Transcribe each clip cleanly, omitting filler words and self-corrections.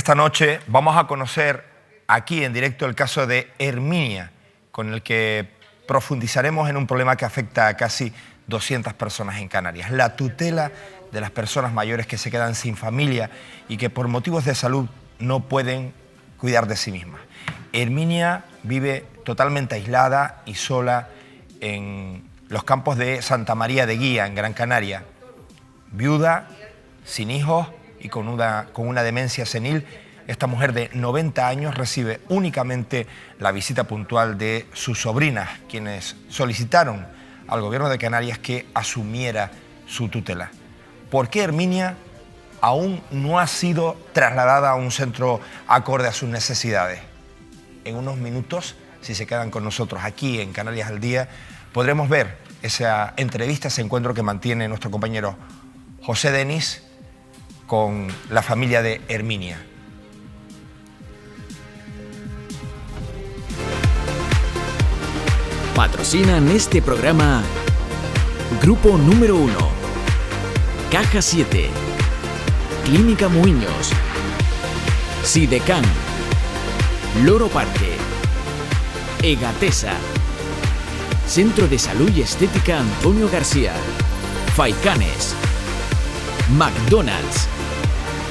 esta noche vamos a conocer aquí en directo el caso de Herminia, con el que profundizaremos en un problema que afecta a casi 200 personas en Canarias. La tutela de las personas mayores que se quedan sin familia y que por motivos de salud no pueden cuidar de sí mismas. Herminia vive totalmente aislada y sola en los campos de Santa María de Guía, en Gran Canaria. Viuda, sin hijos y con una demencia senil, esta mujer de 90 años recibe únicamente la visita puntual de sus sobrinas, quienes solicitaron al Gobierno de Canarias que asumiera su tutela. ¿Por qué Herminia aún no ha sido trasladada a un centro acorde a sus necesidades? En unos minutos, si se quedan con nosotros aquí en Canarias al Día, podremos ver esa entrevista, ese encuentro que mantiene nuestro compañero José Denis con la familia de Herminia. Patrocinan este programa Grupo Número 1, Caja 7, Clínica Muiños, Sidecan, Loro Parque, Egatesa, Centro de Salud y Estética Antonio García, Faicanes, McDonald's,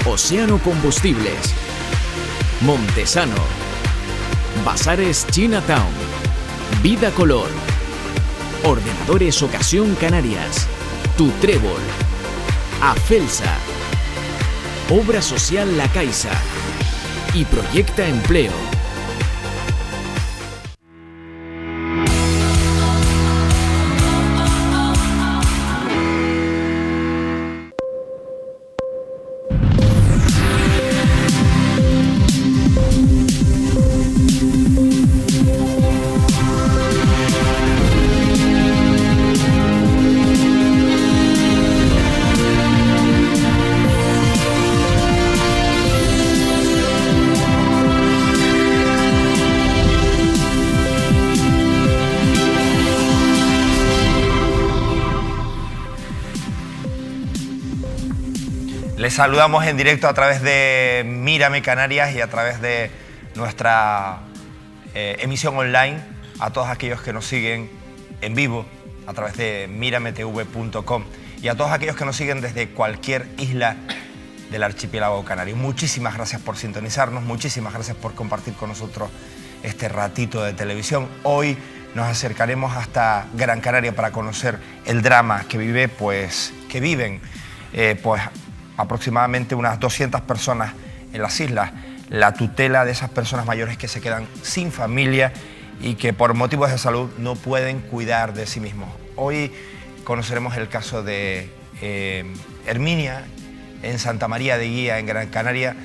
Océano Combustibles, Montesano, Bazares Chinatown, Vida Color, Ordenadores Ocasión Canarias, Tu Trébol, Afelsa, Obra Social La Caixa y Proyecta Empleo. Les saludamos en directo a través de Mírame Canarias y a través de nuestra emisión online a todos aquellos que nos siguen en vivo a través de mirametv.com y a todos aquellos que nos siguen desde cualquier isla del archipiélago canario. Muchísimas gracias por sintonizarnos, muchísimas gracias por compartir con nosotros este ratito de televisión. Hoy nos acercaremos hasta Gran Canaria para conocer el drama que viven aproximadamente unas 200 personas en las islas, la tutela de esas personas mayores que se quedan sin familia y que por motivos de salud no pueden cuidar de sí mismos. Hoy conoceremos el caso de Herminia en Santa María de Guía, en Gran Canaria,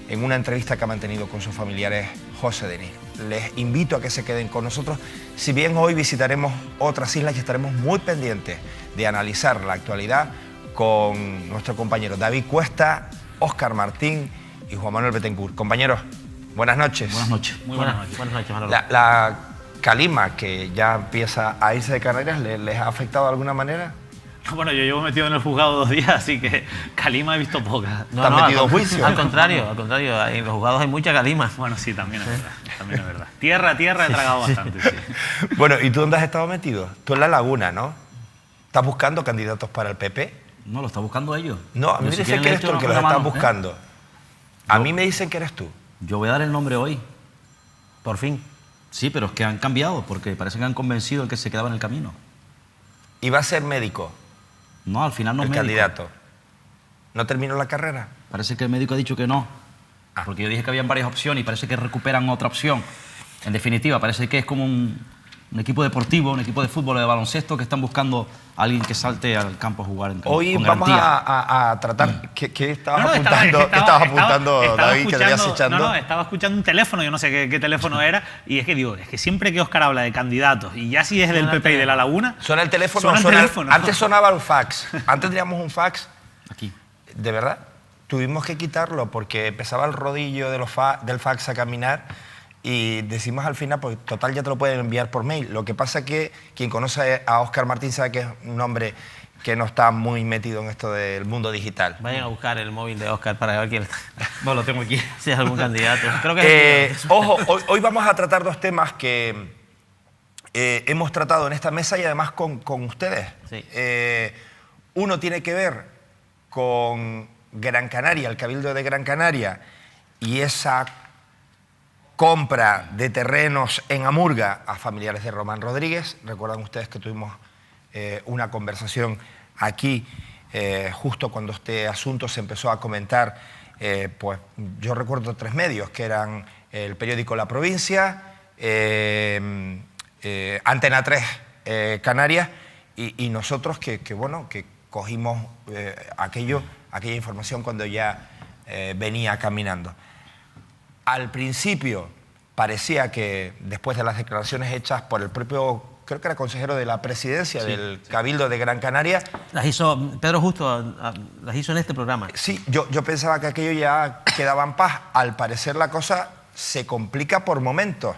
en una entrevista que ha mantenido con sus familiares José Denis. Les invito a que se queden con nosotros, si bien hoy visitaremos otras islas y estaremos muy pendientes de analizar la actualidad con nuestro compañero David Cuesta, Óscar Martín y Juan Manuel Betancourt. Compañeros, buenas noches. Buenas noches. Muy buenas noches. Buenas noches, Manolo. La calima que ya empieza a irse de Canarias, ¿les ha afectado de alguna manera? Bueno, yo llevo metido en el juzgado 2 días, así que calima he visto poca. ¿Te has metido en juicio? Al contrario, en los juzgados hay mucha calima. Bueno, sí, también es verdad. También es verdad. Tierra he tragado bastante, sí. Bueno, ¿y tú dónde has estado metido? Tú en La Laguna, ¿no? ¿Estás buscando candidatos para el PP? No, lo está buscando ellos. No, a mí me dicen que eres tú el que los estás buscando. A mí me dicen que eres tú. Yo voy a dar el nombre hoy. Por fin. Sí, pero es que han cambiado, porque parece que han convencido al que se quedaba en el camino. ¿Y va a ser médico? No, al final no es el médico. candidato. ¿No terminó la carrera? Parece que el médico ha dicho que no. Porque yo dije que habían varias opciones y parece que recuperan otra opción. En definitiva, parece que es como un equipo deportivo, un equipo de fútbol o de baloncesto que están buscando a alguien que salte al campo a jugar en Hoy con vamos garantía. a tratar... ¿Qué estabas apuntando, David, que te habías echando? No, estaba escuchando un teléfono, yo no sé qué teléfono era, y es que digo, es que siempre que Óscar habla de candidatos, y ya si es del PP y de La Laguna... Suena el teléfono. Antes sonaba el fax. Antes teníamos un fax. Aquí. De verdad, tuvimos que quitarlo porque empezaba el rodillo del fax a caminar y decimos al final, pues total ya te lo pueden enviar por mail. Lo que pasa es que quien conoce a Óscar Martín sabe que es un hombre que no está muy metido en esto del mundo digital. Vayan a buscar el móvil de Óscar para ver quién está. No, lo tengo aquí. Si es algún candidato. Creo que es Ojo, hoy vamos a tratar dos temas que hemos tratado en esta mesa y además con ustedes. Sí. Uno tiene que ver con Gran Canaria, el Cabildo de Gran Canaria y esa compra de terrenos en Amurga a familiares de Román Rodríguez. Recuerdan ustedes que tuvimos una conversación aquí justo cuando este asunto se empezó a comentar. Pues yo recuerdo 3 medios que eran el periódico La Provincia, Antena 3 Canarias y nosotros que cogimos aquella información cuando ya venía caminando. Al principio parecía que después de las declaraciones hechas por el propio, creo que era consejero de la presidencia del Cabildo de Gran Canaria. las hizo Pedro Justo, las hizo en este programa. Sí, yo pensaba que aquello ya quedaba en paz. Al parecer la cosa se complica por momentos.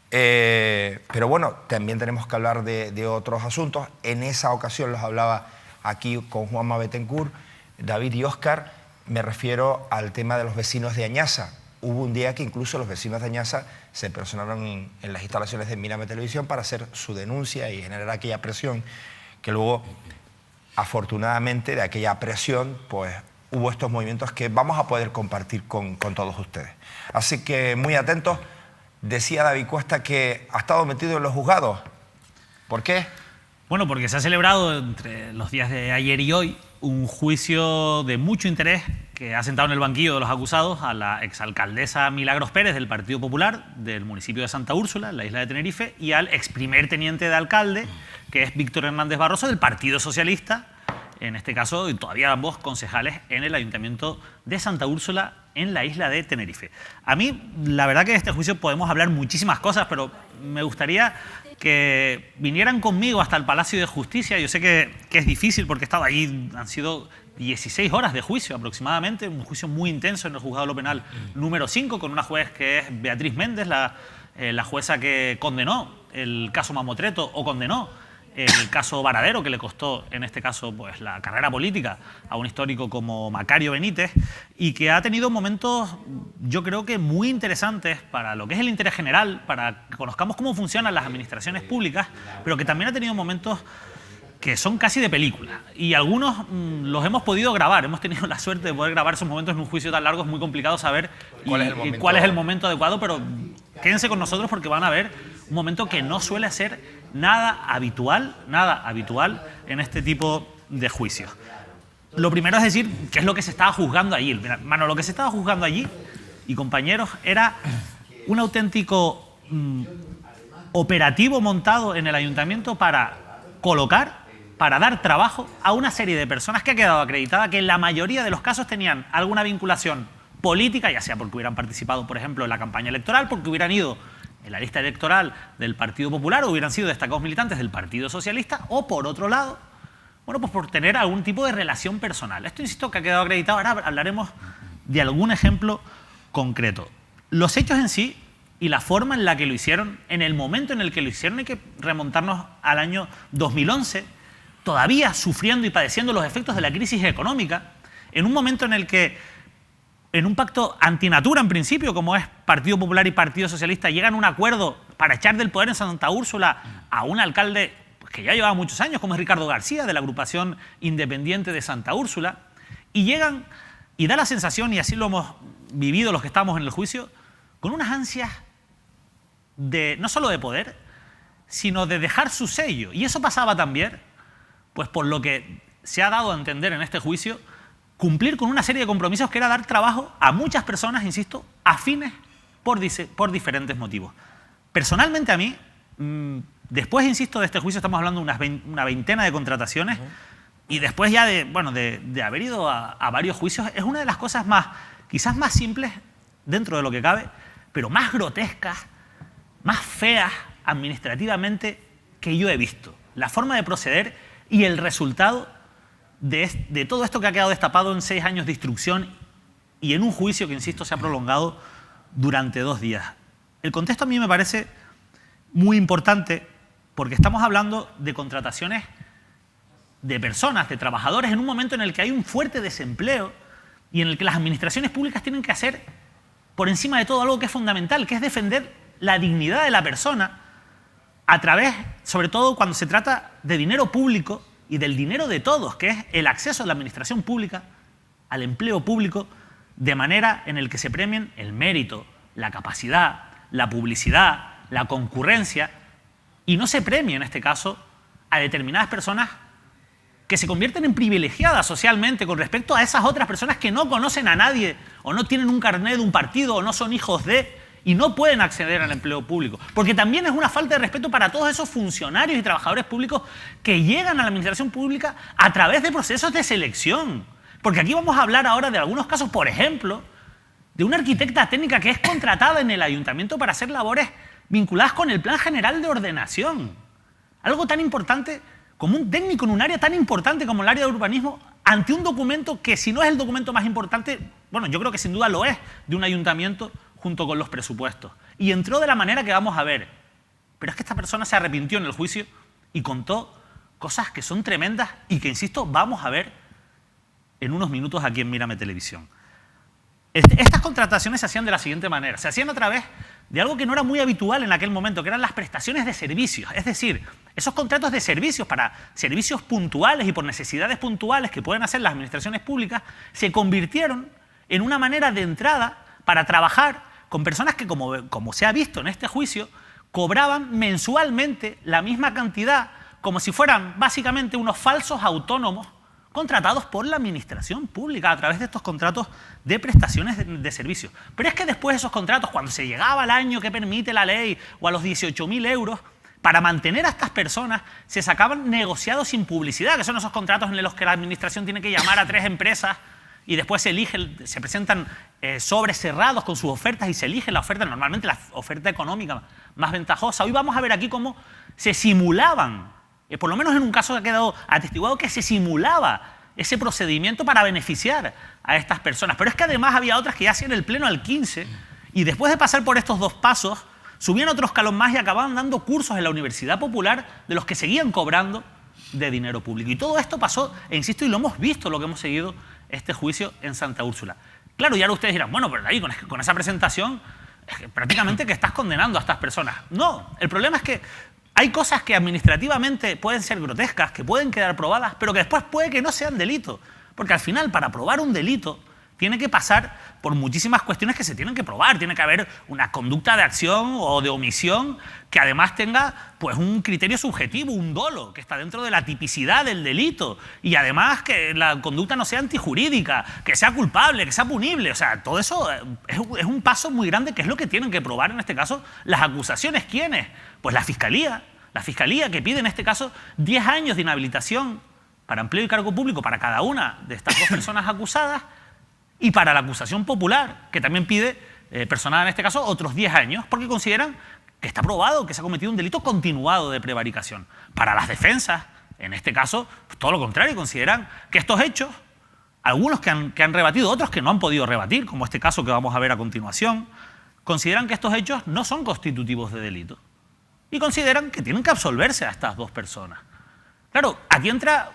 Pero bueno, también tenemos que hablar de otros asuntos. En esa ocasión los hablaba aquí con Juanma Betancourt, David y Óscar. Me refiero al tema de los vecinos de Añaza. Hubo un día que incluso los vecinos de Añaza se personaron en las instalaciones de Mírame Televisión para hacer su denuncia y generar aquella presión que luego, afortunadamente, de aquella presión, pues hubo estos movimientos que vamos a poder compartir con todos ustedes. Así que muy atentos. Decía David Cuesta que ha estado metido en los juzgados. ¿Por qué? Bueno, porque se ha celebrado entre los días de ayer y hoy un juicio de mucho interés que ha sentado en el banquillo de los acusados a la exalcaldesa Milagros Pérez del Partido Popular del municipio de Santa Úrsula, en la isla de Tenerife, y al ex primer teniente de alcalde, que es Víctor Hernández Barroso, del Partido Socialista, en este caso, y todavía ambos concejales en el Ayuntamiento de Santa Úrsula, en la isla de Tenerife. A mí, la verdad que de este juicio podemos hablar muchísimas cosas, pero me gustaría que vinieran conmigo hasta el Palacio de Justicia. Yo sé que es difícil porque he estado allí, han sido 16 horas de juicio aproximadamente, un juicio muy intenso en el juzgado de lo penal número 5, con una juez que es Beatriz Méndez, la jueza que condenó el caso Mamotreto o condenó el caso Varadero, que le costó, en este caso, pues la carrera política a un histórico como Macario Benítez, y que ha tenido momentos, yo creo que muy interesantes para lo que es el interés general, para que conozcamos cómo funcionan las administraciones públicas, pero que también ha tenido momentos que son casi de película. Y algunos los hemos podido grabar, hemos tenido la suerte de poder grabar esos momentos en un juicio tan largo. Es muy complicado saber cuál es el momento adecuado, pero quédense con nosotros porque van a ver un momento que no suele ser nada habitual en este tipo de juicios. Lo primero es decir qué es lo que se estaba juzgando allí. Mano, lo que se estaba juzgando allí, y compañeros, era un auténtico operativo montado en el ayuntamiento para dar trabajo a una serie de personas que ha quedado acreditada que en la mayoría de los casos tenían alguna vinculación política, ya sea porque hubieran participado, por ejemplo, en la campaña electoral, porque hubieran ido en la lista electoral del Partido Popular o hubieran sido destacados militantes del Partido Socialista, o por otro lado, bueno, pues por tener algún tipo de relación personal. Esto, insisto, que ha quedado acreditado. Ahora hablaremos de algún ejemplo concreto. Los hechos en sí y la forma en la que lo hicieron, en el momento en el que lo hicieron, hay que remontarnos al año 2011, todavía sufriendo y padeciendo los efectos de la crisis económica, en un momento en el que, en un pacto antinatura en principio, como es Partido Popular y Partido Socialista, llegan a un acuerdo para echar del poder en Santa Úrsula a un alcalde que ya llevaba muchos años, como es Ricardo García, de la agrupación independiente de Santa Úrsula, y llegan, y da la sensación, y así lo hemos vivido los que estamos en el juicio, con unas ansias no solo de poder, sino de dejar su sello. Y eso pasaba también, pues por lo que se ha dado a entender en este juicio, cumplir con una serie de compromisos que era dar trabajo a muchas personas, insisto, afines por diferentes motivos. Personalmente a mí, después, insisto, de este juicio estamos hablando de una veintena de contrataciones, y después ya de haber ido a varios juicios, es una de las cosas quizás más simples dentro de lo que cabe, pero más grotescas, más feas administrativamente que yo he visto. La forma de proceder y el resultado de todo esto que ha quedado destapado en 6 años de instrucción y en un juicio que, insisto, se ha prolongado durante 2 días. El contexto a mí me parece muy importante porque estamos hablando de contrataciones de personas, de trabajadores, en un momento en el que hay un fuerte desempleo y en el que las administraciones públicas tienen que hacer por encima de todo algo que es fundamental, que es defender la dignidad de la persona a través, sobre todo cuando se trata de dinero público y del dinero de todos, que es el acceso a la administración pública, al empleo público, de manera en el que se premien el mérito, la capacidad, la publicidad, la concurrencia, y no se premie, en este caso, a determinadas personas que se convierten en privilegiadas socialmente con respecto a esas otras personas que no conocen a nadie o no tienen un carnet de un partido o no son hijos de y no pueden acceder al empleo público. Porque también es una falta de respeto para todos esos funcionarios y trabajadores públicos que llegan a la administración pública a través de procesos de selección. Porque aquí vamos a hablar ahora de algunos casos, por ejemplo, de una arquitecta técnica que es contratada en el ayuntamiento para hacer labores vinculadas con el Plan General de Ordenación. Algo tan importante como un técnico en un área tan importante como el área de urbanismo, ante un documento que, si no es el documento más importante, bueno, yo creo que sin duda lo es, de un ayuntamiento junto con los presupuestos. Y entró de la manera que vamos a ver. Pero es que esta persona se arrepintió en el juicio y contó cosas que son tremendas y que, insisto, vamos a ver en unos minutos aquí en Mírame Televisión. Estas contrataciones se hacían de la siguiente manera. Se hacían a través de algo que no era muy habitual en aquel momento, que eran las prestaciones de servicios. Es decir, esos contratos de servicios para servicios puntuales y por necesidades puntuales que pueden hacer las administraciones públicas, se convirtieron en una manera de entrada para trabajar con personas que, como se ha visto en este juicio, cobraban mensualmente la misma cantidad, como si fueran básicamente unos falsos autónomos contratados por la administración pública a través de estos contratos de prestaciones de servicios. Pero es que después de esos contratos, cuando se llegaba al año que permite la ley o a los 18.000 euros, para mantener a estas personas se sacaban negociados sin publicidad, que son esos contratos en los que la administración tiene que llamar a 3 empresas y después se presentan sobres cerrados con sus ofertas y se elige la oferta, normalmente la oferta económica más ventajosa. Hoy vamos a ver aquí cómo se simulaban, por lo menos en un caso que ha quedado atestiguado, que se simulaba ese procedimiento para beneficiar a estas personas. Pero es que además había otras que ya hacían el pleno al 15 y después de pasar por estos 2 pasos, subían otro escalón más y acababan dando cursos en la Universidad Popular de los que seguían cobrando de dinero público. Y todo esto pasó, e insisto, y lo hemos visto, lo que hemos seguido este juicio en Santa Úrsula. Claro, y ahora ustedes dirán, bueno, pero ahí con esa presentación es que prácticamente que estás condenando a estas personas. No, el problema es que hay cosas que administrativamente pueden ser grotescas, que pueden quedar probadas, pero que después puede que no sean delito. Porque al final, para probar un delito, tiene que pasar por muchísimas cuestiones que se tienen que probar. Tiene que haber una conducta de acción o de omisión que además tenga pues, un criterio subjetivo, un dolo, que está dentro de la tipicidad del delito. Y además que la conducta no sea antijurídica, que sea culpable, que sea punible. O sea, todo eso es un paso muy grande, que es lo que tienen que probar en este caso las acusaciones. ¿Quiénes? Pues la Fiscalía. La Fiscalía, que pide en este caso 10 años de inhabilitación para empleo y cargo público para cada una de estas 2 personas acusadas, y para la acusación popular, que también pide, personada en este caso, otros 10 años, porque consideran que está probado que se ha cometido un delito continuado de prevaricación. Para las defensas, en este caso, pues todo lo contrario, consideran que estos hechos, algunos que han rebatido, otros que no han podido rebatir, como este caso que vamos a ver a continuación, consideran que estos hechos no son constitutivos de delito. Y consideran que tienen que absolverse a estas 2 personas. Claro, aquí entra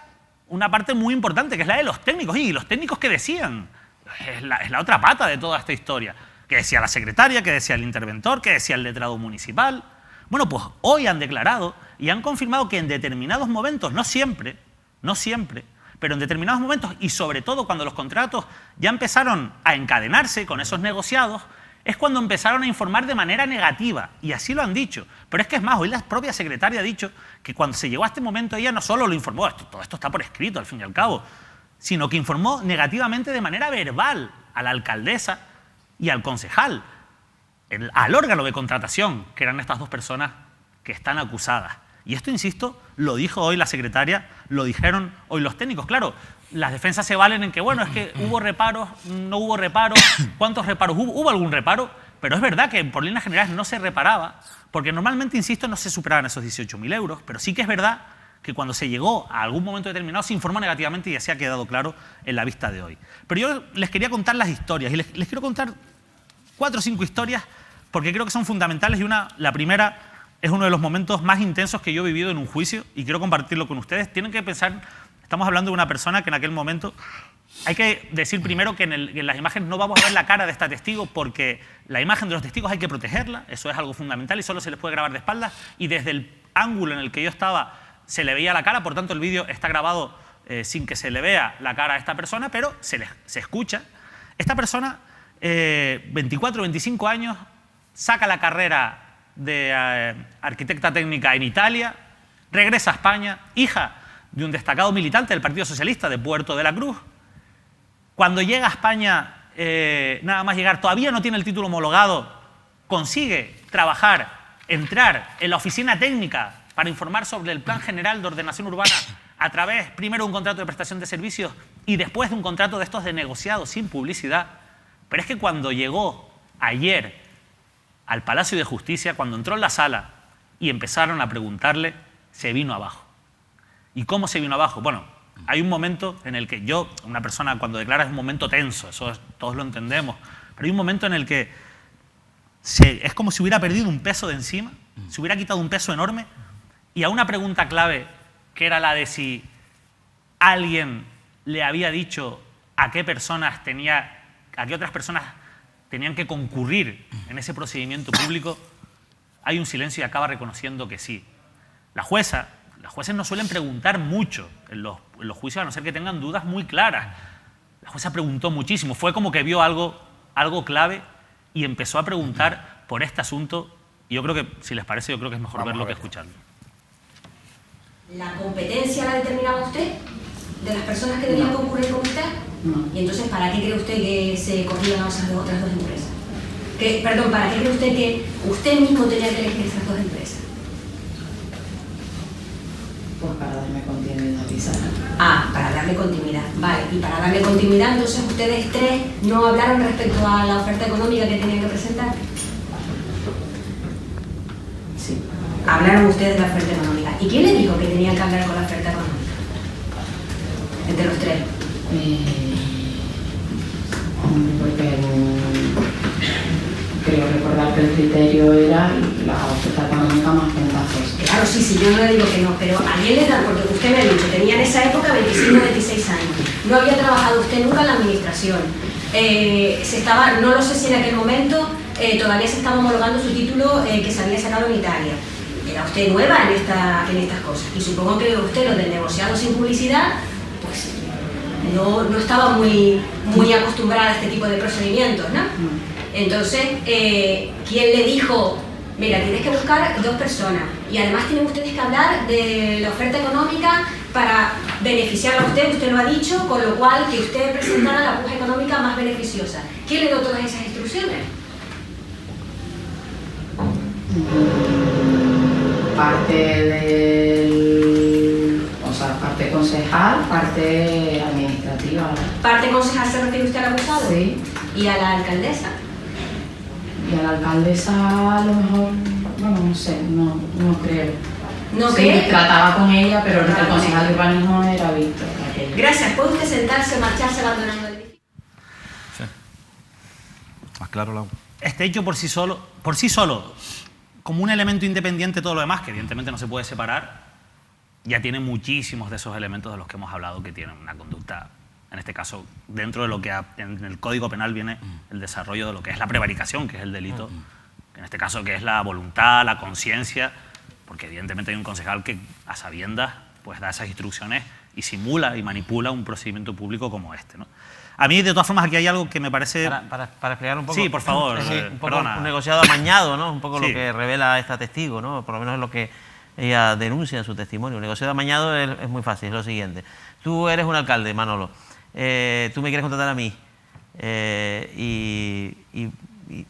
una parte muy importante, que es la de los técnicos. Y los técnicos, ¿qué decían? Es la otra pata de toda esta historia. ¿Qué decía la secretaria? ¿Qué decía el interventor? ¿Qué decía el letrado municipal? Bueno, pues hoy han declarado y han confirmado que en determinados momentos, no siempre, pero en determinados momentos, y sobre todo cuando los contratos ya empezaron a encadenarse con esos negociados, es cuando empezaron a informar de manera negativa, y así lo han dicho. Pero es que es más, hoy la propia secretaria ha dicho que cuando se llegó a este momento ella no solo lo informó, todo esto está por escrito al fin y al cabo, sino que informó negativamente de manera verbal a la alcaldesa y al concejal, al órgano de contratación, que eran estas 2 personas que están acusadas. Y esto, insisto, lo dijo hoy la secretaria, lo dijeron hoy los técnicos. Claro, las defensas se valen en que, bueno, es que hubo reparos, no hubo reparos, ¿cuántos reparos hubo? Hubo algún reparo, pero es verdad que por líneas generales no se reparaba, porque normalmente, insisto, no se superaban esos 18.000 euros, pero sí que es verdad que cuando se llegó a algún momento determinado se informó negativamente y así ha quedado claro en la vista de hoy. Pero yo les quería contar las historias y les quiero contar 4 o 5 historias porque creo que son fundamentales y la primera es uno de los momentos más intensos que yo he vivido en un juicio y quiero compartirlo con ustedes. Tienen que pensar Estamos hablando de una persona que en aquel momento... Hay que decir primero que en las imágenes no vamos a ver la cara de esta testigo porque la imagen de los testigos hay que protegerla, eso es algo fundamental y solo se les puede grabar de espaldas y desde el ángulo en el que yo estaba se le veía la cara, por tanto el vídeo está grabado sin que se le vea la cara a esta persona, pero se escucha. Esta persona, 24 o 25 años, saca la carrera de arquitecta técnica en Italia, regresa a España, hija de un destacado militante del Partido Socialista de Puerto de la Cruz. Cuando llega a España, nada más llegar, todavía no tiene el título homologado, consigue trabajar, entrar en la oficina técnica para informar sobre el Plan General de Ordenación Urbana a través, primero, de un contrato de prestación de servicios y después de un contrato de estos de negociado sin publicidad. Pero es que cuando llegó ayer al Palacio de Justicia, cuando entró en la sala y empezaron a preguntarle, se vino abajo. ¿Y cómo se vino abajo? Bueno, hay un momento en el que una persona cuando declara es un momento tenso, todos lo entendemos, pero hay un momento en el que es como si hubiera perdido un peso de encima, se hubiera quitado un peso enorme y a una pregunta clave que era la de si alguien le había dicho a qué otras personas tenían que concurrir en ese procedimiento público, hay un silencio y acaba reconociendo que sí. Los jueces no suelen preguntar mucho en los juicios, a no ser que tengan dudas muy claras. La jueza preguntó muchísimo, fue como que vio algo clave y empezó a preguntar por este asunto. Y yo creo que, si les parece, yo creo que es mejor verlo que escucharlo. ¿La competencia la determinaba usted? ¿De las personas que debían concurrir con usted? No. ¿Y entonces para qué cree usted que se cogían a esas otras dos empresas? Perdón, ¿para qué cree usted que usted mismo tenía que elegir esas dos empresas? Pues para darme continuidad, quizás. Ah, para darle continuidad. Vale, y para darle continuidad, entonces ustedes tres no hablaron respecto a la oferta económica que tenían que presentar. Sí. Hablaron ustedes de la oferta económica. ¿Y quién les dijo que tenían que hablar con la oferta económica? Entre los tres. Porque creo recordar que el criterio era la oferta económica más ventajosa. Claro, sí, yo no le digo que no, pero a quién les dan, porque usted me ha dicho, tenía en esa época 25 o 26 años, no había trabajado usted nunca en la administración, no lo sé si en aquel momento todavía se estaba homologando su título que se había sacado en Italia. Era usted nueva en estas cosas, y supongo que usted lo del negociado sin publicidad, pues no estaba muy acostumbrada a este tipo de procedimientos, ¿no? Entonces, ¿quién le dijo, mira, tienes que buscar dos personas y además tienen ustedes que hablar de la oferta económica para beneficiarla a usted lo ha dicho, con lo cual que usted presentara la puja económica más beneficiosa? ¿Quién le dio todas esas instrucciones? Parte concejal, parte administrativa. ¿Parte concejal se refiere usted al abusado? Sí. ¿Y a la alcaldesa? Y a la alcaldesa a lo mejor, bueno, no sé, no creo. ¿No sí, cree? Trataba con ella, pero el concejal de urbanismo era Víctor. Gracias. ¿Puede usted sentarse o marcharse abandonando el edificio? Sí. Más claro la... Este hecho por sí solo, como un elemento independiente de todo lo demás, que evidentemente no se puede separar, ya tiene muchísimos de esos elementos de los que hemos hablado que tienen una conducta, en este caso, dentro de lo que en el Código Penal viene el desarrollo de lo que es la prevaricación, que es el delito, que en este caso que es la voluntad, la conciencia, porque evidentemente hay un concejal que a sabiendas pues da esas instrucciones y simula y manipula un procedimiento público como este, ¿no? A mí, de todas formas, aquí hay algo que me parece... Para explicar un poco... Sí, por favor, un poco perdona. un negociado amañado, ¿no? Un poco Sí. lo que revela esta testigo, ¿no? Por lo menos es lo que ella denuncia en su testimonio. Un negociado amañado es muy fácil, es lo siguiente. Tú eres un alcalde, Manolo. Tú me quieres contratar a mí. Y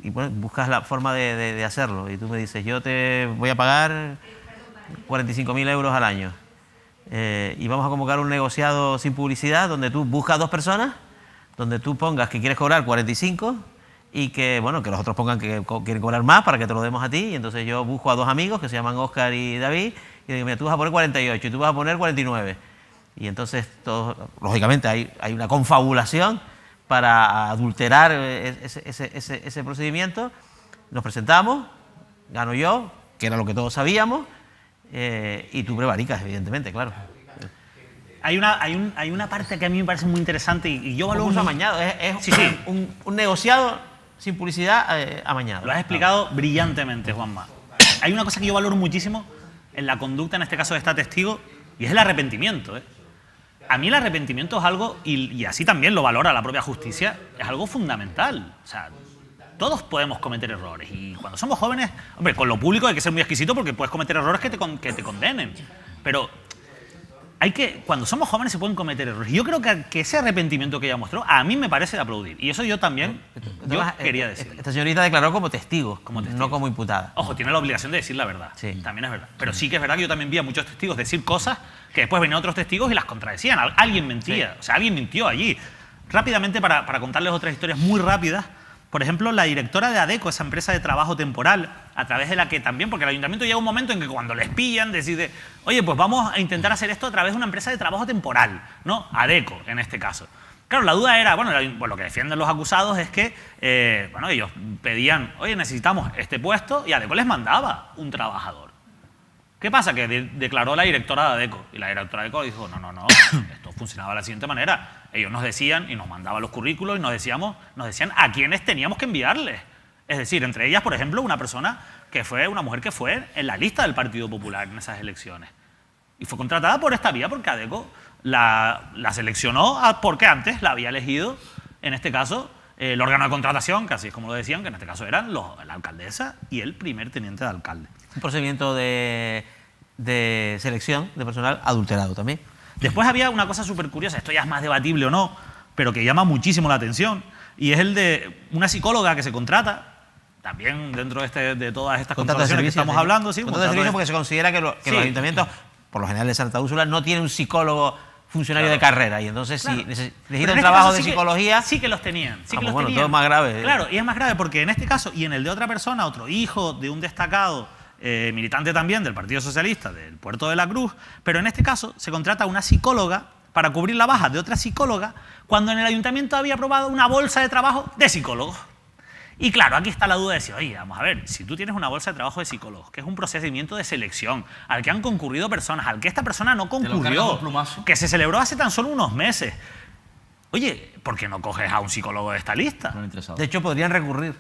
bueno, buscas la forma de hacerlo. Y tú me dices, yo te voy a pagar 45.000 euros al año. Y vamos a convocar un negociado sin publicidad donde tú buscas dos personas, donde tú pongas que quieres cobrar 45 y que, bueno, que los otros pongan que quieren cobrar más para que te lo demos a ti. Y entonces yo busco a dos amigos que se llaman Óscar y David y digo, mira, tú vas a poner 48 y tú vas a poner 49. Y entonces, lógicamente, hay una confabulación para adulterar ese procedimiento. Nos presentamos, gano yo, que era lo que todos sabíamos, y tú prevaricas, evidentemente, claro. hay una parte que a mí me parece muy interesante y yo valoro... Concurso amañado, es Sí. un negociado sin publicidad amañado. Lo has explicado brillantemente, Juanma. Hay una cosa que yo valoro muchísimo en la conducta, en este caso de esta testigo, y es el arrepentimiento. A mí el arrepentimiento es algo, y así también lo valora la propia justicia, es algo fundamental. O sea, todos podemos cometer errores y cuando somos jóvenes, hombre, con lo público hay que ser muy exquisito porque puedes cometer errores que te condenen. Pero cuando somos jóvenes se pueden cometer errores. Y yo creo que ese arrepentimiento que ella mostró a mí me parece de aplaudir. Y eso yo también quería decir. Esta señorita declaró como testigo, no como imputada. Ojo, tiene la obligación de decir la verdad. Sí. También es verdad. Pero sí que es verdad que yo también vi a muchos testigos decir cosas que después venían otros testigos y las contradecían. Alguien mentía. Sí. O sea, alguien mintió allí. Rápidamente, para contarles otras historias muy rápidas. Por ejemplo, la directora de ADECO, esa empresa de trabajo temporal, a través de la que también, porque el ayuntamiento llega un momento en que cuando les pillan decide, oye, pues vamos a intentar hacer esto a través de una empresa de trabajo temporal, ¿no? ADECO, en este caso. Claro, la duda era, bueno, lo que defienden los acusados es que, ellos pedían, oye, necesitamos este puesto y ADECO les mandaba un trabajador. ¿Qué pasa? Que declaró la directora de ADECO y la directora de ADECO dijo, no, esto funcionaba de la siguiente manera. Ellos nos decían y nos mandaban los currículos y nos decían a quiénes teníamos que enviarles. Es decir, entre ellas, por ejemplo, una mujer que fue en la lista del Partido Popular en esas elecciones. Y fue contratada por esta vía porque ADECO la seleccionó porque antes la había elegido, en este caso, el órgano de contratación, que así es como lo decían, que en este caso eran la alcaldesa y el primer teniente de alcalde. Un procedimiento de selección de personal adulterado también. Después había una cosa súper curiosa, esto ya es más debatible o no, pero que llama muchísimo la atención, y es el de una psicóloga que se contrata, también dentro de todas estas contrataciones que estamos hablando. Sí, contrato de servicio porque se considera que los ayuntamientos, por lo general de Santa Úrsula, no tienen un psicólogo funcionario de carrera, y entonces si necesitan un trabajo de psicología... Sí que los tenían, todo es más grave. Claro, y es más grave porque en este caso, y en el de otra persona, otro hijo de un destacado militante también del Partido Socialista del Puerto de la Cruz, pero en este caso se contrata a una psicóloga para cubrir la baja de otra psicóloga cuando en el ayuntamiento había aprobado una bolsa de trabajo de psicólogos. Y claro, aquí está la duda de decir, oye, vamos a ver, si tú tienes una bolsa de trabajo de psicólogos, que es un procedimiento de selección, al que han concurrido personas, al que esta persona no concurrió, que se celebró hace tan solo unos meses, oye, ¿por qué no coges a un psicólogo de esta lista? De hecho, podrían recurrir.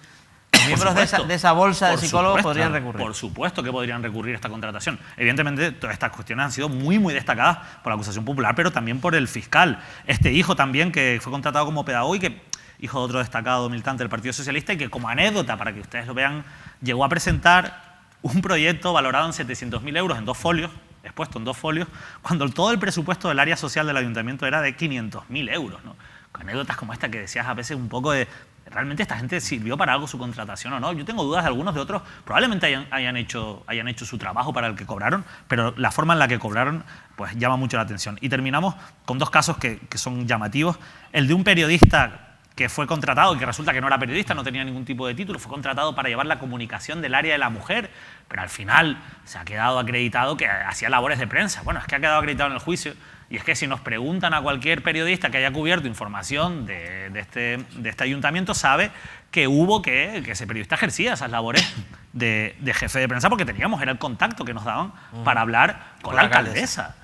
Los miembros de esa bolsa de psicólogos podrían recurrir. Por supuesto que podrían recurrir a esta contratación. Evidentemente, todas estas cuestiones han sido muy, muy destacadas por la acusación popular, pero también por el fiscal. Este hijo también, que fue contratado como pedagogo y que, hijo de otro destacado militante del Partido Socialista, y que como anécdota, para que ustedes lo vean, llegó a presentar un proyecto valorado en 700.000 euros en 2 folios, expuesto en 2 folios, cuando todo el presupuesto del área social del ayuntamiento era de 500.000 euros, ¿no? Con anécdotas como esta que decías a veces un poco de... ¿Realmente esta gente sirvió para algo su contratación o no? Yo tengo dudas de algunos de otros. Probablemente hayan hecho su trabajo para el que cobraron, pero la forma en la que cobraron pues llama mucho la atención. Y terminamos con 2 casos que son llamativos. El de un periodista que fue contratado y que resulta que no era periodista, no tenía ningún tipo de título, fue contratado para llevar la comunicación del área de la mujer, pero al final se ha quedado acreditado que hacía labores de prensa. Bueno, es que ha quedado acreditado en el juicio. Y es que si nos preguntan a cualquier periodista que haya cubierto información de este ayuntamiento, sabe que ese periodista ejercía esas labores de jefe de prensa porque era el contacto que nos daban para hablar con la alcaldesa.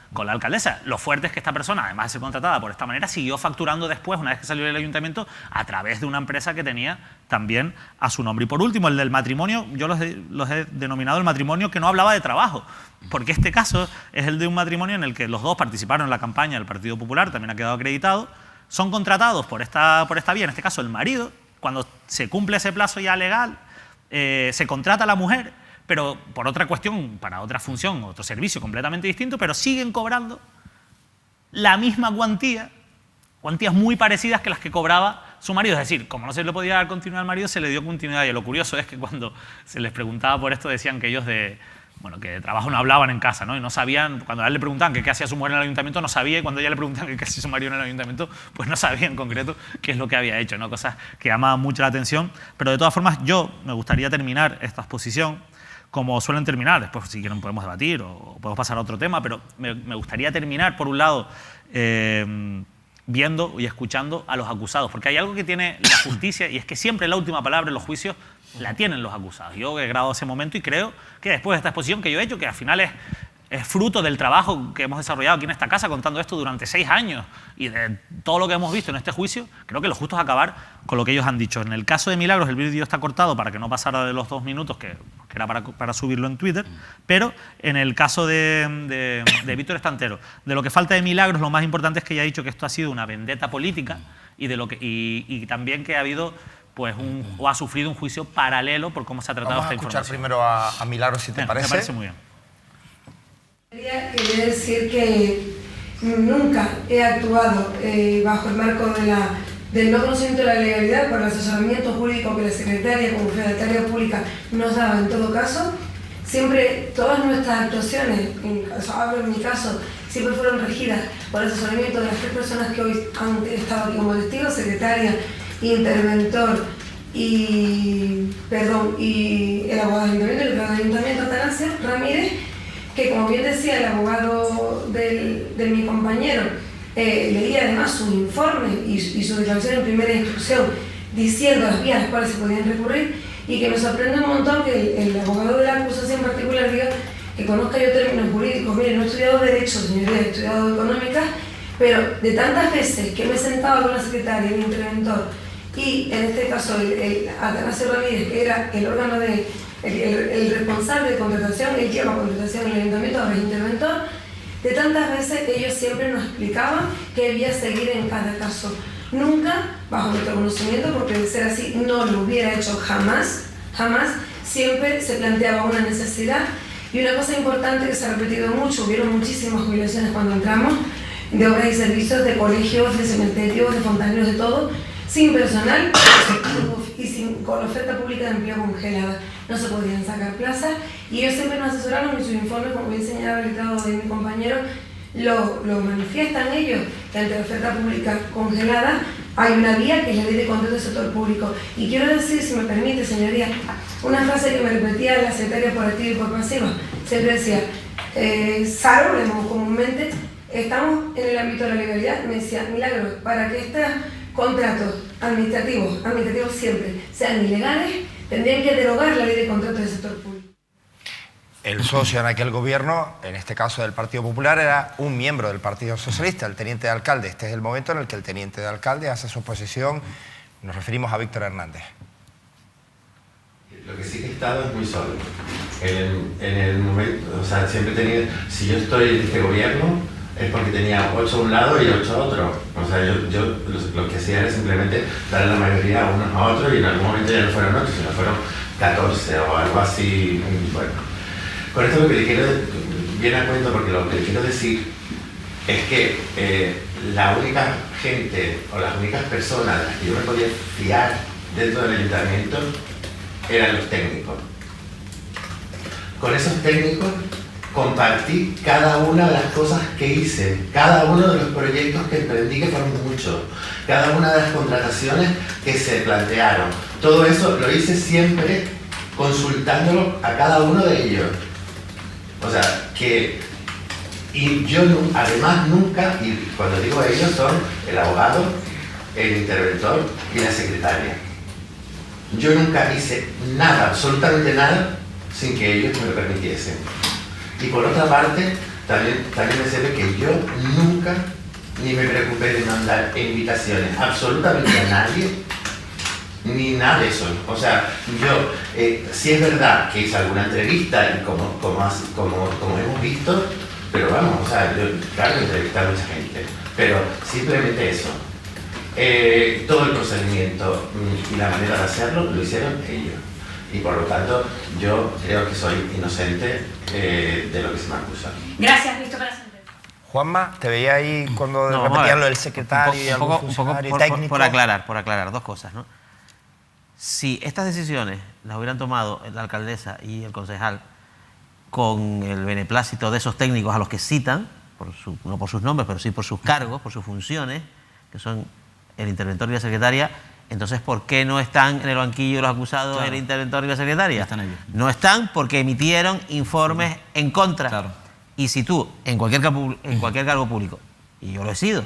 Lo fuerte es que esta persona, además de ser contratada por esta manera, siguió facturando después, una vez que salió del ayuntamiento, a través de una empresa que tenía también a su nombre. Y por último, el del matrimonio, yo los he denominado el matrimonio que no hablaba de trabajo, porque este caso es el de un matrimonio en el que los dos participaron en la campaña del Partido Popular, también ha quedado acreditado, son contratados por esta vía, en este caso el marido, cuando se cumple ese plazo ya legal, se contrata a la mujer, pero por otra cuestión, para otra función, otro servicio completamente distinto, pero siguen cobrando la misma cuantías muy parecidas que las que cobraba su marido. Es decir, como no se le podía dar continuidad al marido, se le dio continuidad. Y lo curioso es que cuando se les preguntaba por esto, decían que ellos que de trabajo no hablaban en casa, ¿no? Y no sabían, cuando a él le preguntaban qué hacía su mujer en el ayuntamiento, no sabía, y cuando ella le preguntaban qué hacía su marido en el ayuntamiento, pues no sabía en concreto qué es lo que había hecho, ¿no? Cosas que llamaban mucho la atención. Pero de todas formas, me gustaría terminar esta exposición como suelen terminar. Después, si quieren, podemos debatir o podemos pasar a otro tema, pero me gustaría terminar, por un lado, viendo y escuchando a los acusados, porque hay algo que tiene la justicia, y es que siempre la última palabra en los juicios la tienen los acusados. Yo he grabado ese momento y creo que después de esta exposición que yo he hecho, que al final es es fruto del trabajo que hemos desarrollado aquí en esta casa contando esto durante 6 años y de todo lo que hemos visto en este juicio. Creo que lo justo es acabar con lo que ellos han dicho. En el caso de Milagros, el vídeo está cortado para que no pasara de los 2 minutos, que era para subirlo en Twitter, pero en el caso de Víctor Estantero, de lo que falta de Milagros, lo más importante es que ella ha dicho que esto ha sido una vendetta política y también que ha habido pues o ha sufrido un juicio paralelo por cómo se ha tratado Vamos esta a escuchar información. primero a Milagros, si te parece. Me parece muy bien. Quería decir que nunca he actuado bajo el marco del no conocimiento de la legalidad por el asesoramiento jurídico que la secretaria como secretaria pública nos daba en todo caso. Siempre, todas nuestras actuaciones, hablo en mi caso, siempre fueron regidas por el asesoramiento de las 3 personas que hoy han estado aquí como testigos, secretaria, interventor y el abogado del ayuntamiento, Atanasio Ramírez, que como bien decía el abogado de mi compañero, leía además su informe y su declaración en primera instrucción diciendo las vías a las cuales se podían recurrir, y que me sorprende un montón que el abogado de la acusación en particular diga que conozca yo términos jurídicos. Mire, no he estudiado Derecho, señoría, he estudiado Económicas, pero de tantas veces que me he sentado con la secretaria, el interventor, y en este caso el Atanasio Ramírez, que era el órgano el responsable de contratación, él lleva contratación en el ayuntamiento, ahora es interventor, de tantas veces ellos siempre nos explicaban qué debía seguir en cada caso. Nunca, bajo nuestro conocimiento, porque de ser así no lo hubiera hecho jamás, siempre se planteaba una necesidad. Y una cosa importante que se ha repetido mucho, hubieron muchísimas jubilaciones cuando entramos, de obras y servicios, de colegios, de cementerios, de fontaneros, de todo, sin personal y con oferta pública de empleo congelada. No se podían sacar plazas y ellos siempre nos asesoraron en sus informes, como bien señalaba el letrado de mi compañero, lo manifiestan ellos, que ante la oferta pública congelada hay una vía que es la ley de contrato del sector público. Y quiero decir, si me permite, señoría, una frase que me repetía la secretaria por activa y por pasiva. Siempre decía, Saro, le llamamos comúnmente, estamos en el ámbito de la legalidad. Me decía, Milagros, para que estos contratos administrativos siempre sean ilegales, tendrían que derogar la ley de contratos del sector público. El socio en aquel gobierno, en este caso del Partido Popular, era un miembro del Partido Socialista, el teniente de alcalde. Este es el momento en el que el teniente de alcalde hace su oposición. Nos referimos a Víctor Hernández. Lo que sí que he estado es muy solo. En el momento, o sea, siempre tenía, si yo estoy en este gobierno, es porque tenía 8 a un lado y 8 a otro. O sea, yo lo que hacía era simplemente darle la mayoría a unos a otros y en algún momento ya no fueron 8, sino fueron 14 o algo así. Bueno. Con esto lo que le quiero, viene a cuento porque lo que le quiero decir es que la única gente o las únicas personas de las que yo me podía fiar dentro del ayuntamiento eran los técnicos. Con esos técnicos compartí cada una de las cosas que hice, cada uno de los proyectos que emprendí, que fueron muchos, cada una de las contrataciones que se plantearon. Todo eso lo hice siempre consultándolo a cada uno de ellos. O sea, y yo además nunca, y cuando digo ellos son el abogado, el interventor y la secretaria. Yo nunca hice nada, absolutamente nada, sin que ellos me lo permitiesen. Y por otra parte, también me sirve que yo nunca ni me preocupé de mandar invitaciones absolutamente a nadie, ni nada de eso. O sea, yo, sí es verdad que hice alguna entrevista, y como hemos visto, pero vamos, o sea, yo, claro que entrevisté a mucha gente, pero simplemente eso. Todo el procedimiento y la manera de hacerlo lo hicieron ellos. Y por lo tanto, yo creo que soy inocente de lo que se me acusa. Gracias, listo para la sentencia. Juanma, te veía ahí cuando repetían lo del secretario y algún funcionario técnico. Por aclarar dos cosas, ¿no? Si estas decisiones las hubieran tomado la alcaldesa y el concejal con el beneplácito de esos técnicos a los que citan, no por sus nombres, pero sí por sus cargos, por sus funciones, que son el interventor y la secretaria, entonces ¿por qué no están en el banquillo los acusados, claro, el interventor y la secretaria? Están ellos. No están porque emitieron informes en contra. Claro. Y si tú, en cualquier cargo público, y yo lo he sido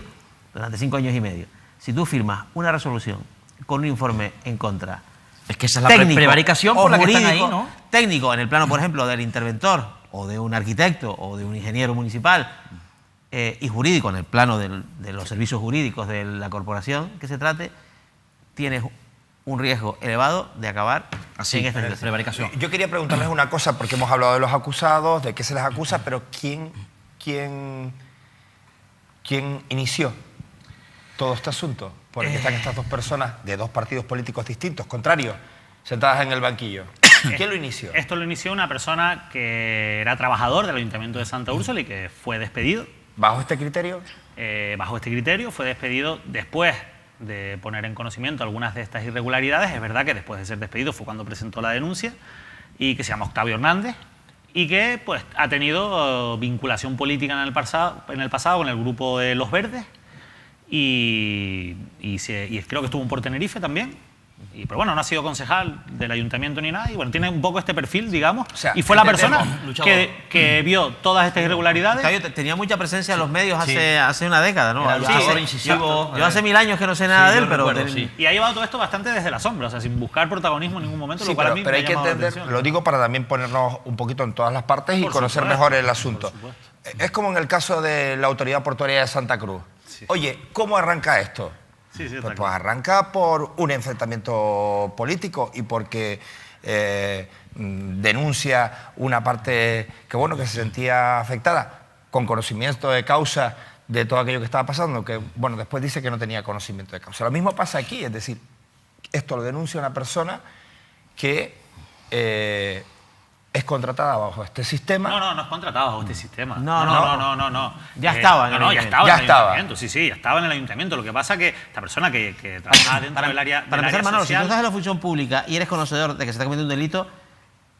durante 5 años y medio, si tú firmas una resolución con un informe en contra, es que esa es la prevaricación por la que están ahí, ¿no? Técnico, en el plano, por ejemplo, del interventor o de un arquitecto o de un ingeniero municipal y jurídico, en el plano de los servicios jurídicos de la corporación que se trate, tienes un riesgo elevado de acabar en esta prevaricación. Yo quería preguntarles una cosa, porque hemos hablado de los acusados, de qué se les acusa, pero ¿quién inició todo este asunto? Por el que están estas dos personas de dos partidos políticos distintos, contrarios, sentadas en el banquillo. ¿Quién lo inició? Esto lo inició una persona que era trabajador del Ayuntamiento de Santa Úrsula y que fue despedido. ¿Bajo este criterio? Bajo este criterio fue despedido después de poner en conocimiento algunas de estas irregularidades. Es verdad que después de ser despedido fue cuando presentó la denuncia, y que se llama Octavio Hernández y que pues ha tenido vinculación política en el pasado con el grupo de Los Verdes y creo que estuvo por Tenerife también. Pero bueno, no ha sido concejal del ayuntamiento ni nada, y bueno, tiene un poco este perfil, digamos, o sea, y fue la persona que vio todas estas irregularidades. Tenía mucha presencia en los medios hace una década, ¿no? Yo hace 1000 años que no sé nada de él, pero... Y ha llevado todo esto bastante desde la sombra, o sea, sin buscar protagonismo en ningún momento, lo cual a mí pero hay me ha que llamado la entender, atención. lo digo para también ponernos un poquito en todas las partes y conocer mejor el asunto. Es como en el caso de la Autoridad Portuaria de Santa Cruz. Oye, ¿cómo arranca esto? Pues arranca por un enfrentamiento político y porque denuncia una parte que se sentía afectada, con conocimiento de causa de todo aquello que estaba pasando, que bueno, después dice que no tenía conocimiento de causa. Lo mismo pasa aquí, es decir, esto lo denuncia una persona que es contratada bajo este sistema. No es contratada bajo este sistema. No. Ya estaba en el ayuntamiento. Ya estaba en el ayuntamiento, sí, ya estaba en el ayuntamiento. Lo que pasa es que esta persona que trabajaba dentro del área Para empezar, Manolo, social... si tú estás en la función pública y eres conocedor de que se está cometiendo un delito,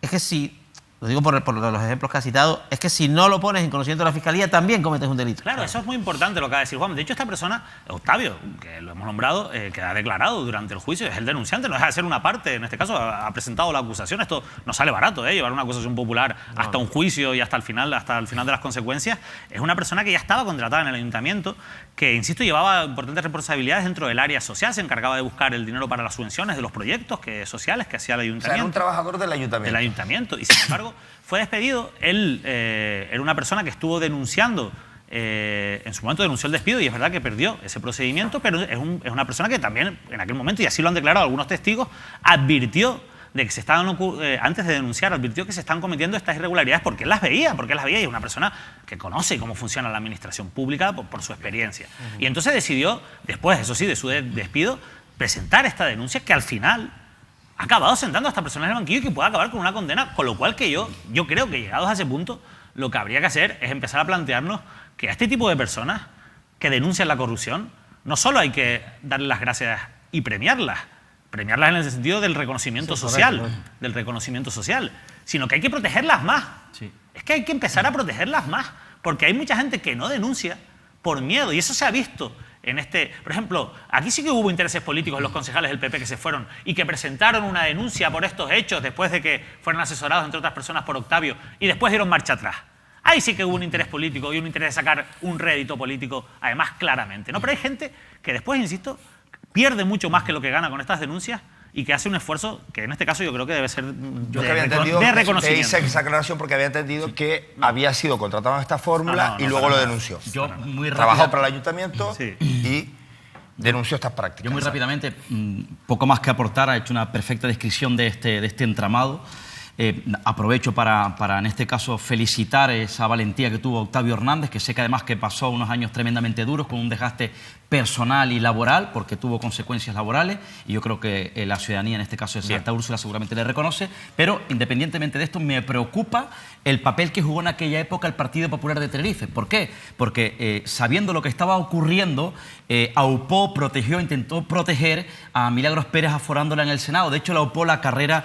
es que si... Lo digo por los ejemplos que has citado, es que si no lo pones en conocimiento de la Fiscalía, también cometes un delito. Claro, eso es muy importante lo que acaba de decir Juan. De hecho, esta persona, Octavio, que lo hemos nombrado, que ha declarado durante el juicio, es el denunciante, no deja de ser una parte. En este caso, ha presentado la acusación. Esto no sale barato, llevar una acusación popular hasta un juicio y hasta el final de las consecuencias. Es una persona que ya estaba contratada en el ayuntamiento, que, insisto, llevaba importantes responsabilidades dentro del área social, se encargaba de buscar el dinero para las subvenciones de los proyectos sociales que hacía el ayuntamiento. O sea, era un trabajador del ayuntamiento. Del ayuntamiento. Y sin embargo, fue despedido. Él era una persona que estuvo denunciando, en su momento denunció el despido y es verdad que perdió ese procedimiento, pero es una persona que también en aquel momento, y así lo han declarado algunos testigos, advirtió de que se estaban, antes de denunciar, advirtió que se están cometiendo estas irregularidades porque él las veía y es una persona que conoce cómo funciona la administración pública por su experiencia. Y entonces decidió, después, eso sí, de su despido, presentar esta denuncia que al final ha acabado sentando a esta persona en el banquillo y que puede acabar con una condena, con lo cual que yo creo que llegados a ese punto lo que habría que hacer es empezar a plantearnos que a este tipo de personas que denuncian la corrupción no solo hay que darles las gracias y premiarlas en el sentido del reconocimiento social, sino que hay que protegerlas más. Es que hay que empezar a protegerlas más, porque hay mucha gente que no denuncia por miedo, y eso se ha visto. Por ejemplo, aquí sí que hubo intereses políticos en los concejales del PP que se fueron y que presentaron una denuncia por estos hechos después de que fueron asesorados, entre otras personas, por Octavio, y después dieron marcha atrás. Ahí sí que hubo un interés político y un interés de sacar un rédito político, además, claramente, ¿no? Pero hay gente que después, insisto, pierde mucho más que lo que gana con estas denuncias y que hace un esfuerzo que en este caso yo creo que debe ser de reconocimiento. Te hice esa aclaración porque había entendido que había sido contratado en esta fórmula y luego lo denunció. Trabajó para el ayuntamiento y denunció estas prácticas. Yo muy rápidamente, poco más que aportar, ha hecho una perfecta descripción de este entramado. Aprovecho para en este caso felicitar esa valentía que tuvo Octavio Hernández, que sé que además que pasó unos años tremendamente duros con un desgaste personal y laboral, porque tuvo consecuencias laborales, y yo creo que la ciudadanía en este caso de Santa Úrsula seguramente le reconoce. Pero independientemente de esto, me preocupa el papel que jugó en aquella época el Partido Popular de Tenerife. ¿Por qué? Porque sabiendo lo que estaba ocurriendo, aupó, protegió, intentó proteger a Milagros Pérez aforándola en el Senado. De hecho, le aupó la carrera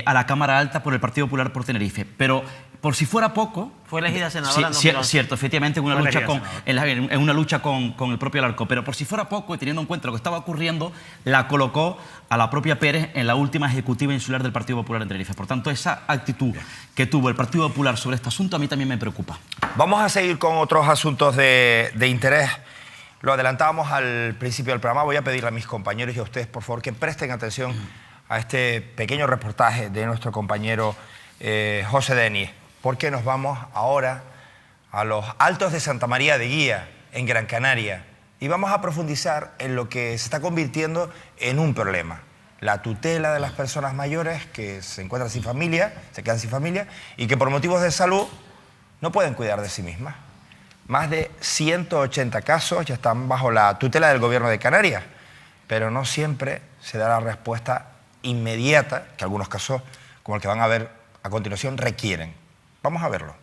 a la Cámara Alta por el Partido Popular por Tenerife. Pero por si fuera poco... Fue elegida senadora. Cierto, efectivamente, en una lucha con el propio Alarcó. Pero por si fuera poco, y teniendo en cuenta lo que estaba ocurriendo, la colocó a la propia Pérez en la última ejecutiva insular del Partido Popular en Tenerife. Por tanto, esa actitud que tuvo el Partido Popular sobre este asunto a mí también me preocupa. Vamos a seguir con otros asuntos de interés. Lo adelantábamos al principio del programa. Voy a pedirle a mis compañeros y a ustedes, por favor, que presten atención a este pequeño reportaje de nuestro compañero José Denies. porque nos vamos ahora a los Altos de Santa María de Guía, en Gran Canaria, y vamos a profundizar en lo que se está convirtiendo en un problema: la tutela de las personas mayores que se encuentran sin familia, se quedan sin familia y que por motivos de salud no pueden cuidar de sí mismas. Más de 180 casos ya están bajo la tutela del Gobierno de Canarias, pero no siempre se da la respuesta inmediata que algunos casos, como el que van a ver a continuación, requieren. Vamos a verlo.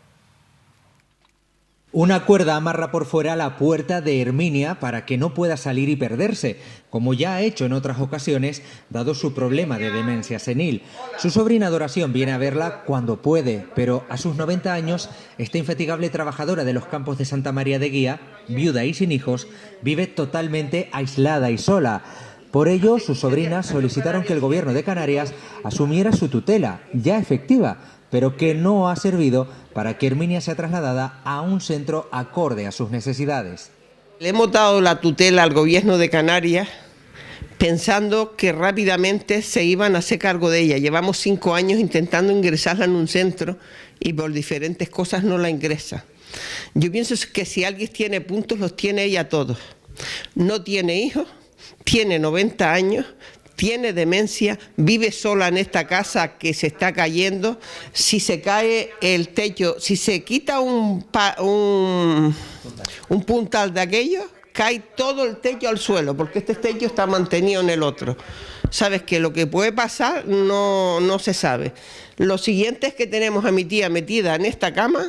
Una cuerda amarra por fuera la puerta de Herminia para que no pueda salir y perderse, como ya ha hecho en otras ocasiones, dado su problema de demencia senil. Su sobrina Doración viene a verla cuando puede, pero a sus 90 años, esta infatigable trabajadora de los campos de Santa María de Guía, viuda y sin hijos, vive totalmente aislada y sola. Por ello, sus sobrinas solicitaron que el Gobierno de Canarias asumiera su tutela, ya efectiva, pero que no ha servido para que Herminia sea trasladada a un centro acorde a sus necesidades. Le hemos dado la tutela al Gobierno de Canarias pensando que rápidamente se iban a hacer cargo de ella. Llevamos 5 años intentando ingresarla en un centro y por diferentes cosas no la ingresa. Yo pienso que si alguien tiene puntos, los tiene ella todos. No tiene hijos, tiene 90 años, tiene demencia, vive sola en esta casa que se está cayendo. Si se cae el techo, si se quita un puntal de aquello, cae todo el techo al suelo, porque este techo está mantenido en el otro. Sabes que lo que puede pasar no se sabe. Lo siguiente es que tenemos a mi tía metida en esta cama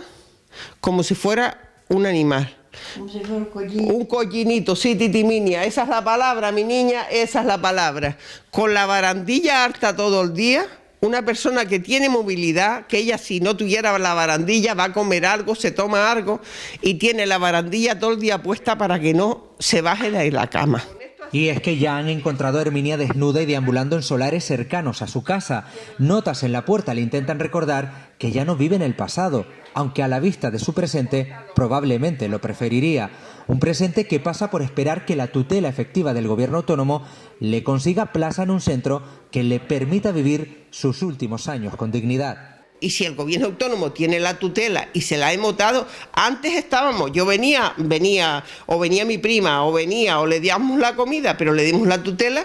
como si fuera un animal. Como si fuera un collinito, sí, Titiminia, esa es la palabra, mi niña, esa es la palabra. Con la barandilla harta todo el día, una persona que tiene movilidad, que ella si no tuviera la barandilla va a comer algo, se toma algo y tiene la barandilla todo el día puesta para que no se baje de la cama. Y es que ya han encontrado a Herminia desnuda y deambulando en solares cercanos a su casa. Notas en la puerta le intentan recordar que ya no vive en el pasado, aunque a la vista de su presente probablemente lo preferiría. Un presente que pasa por esperar que la tutela efectiva del Gobierno autónomo le consiga plaza en un centro que le permita vivir sus últimos años con dignidad. Y si el Gobierno autónomo tiene la tutela y se la hemos dado, antes estábamos, yo venía mi prima, o le dábamos la comida, pero le dimos la tutela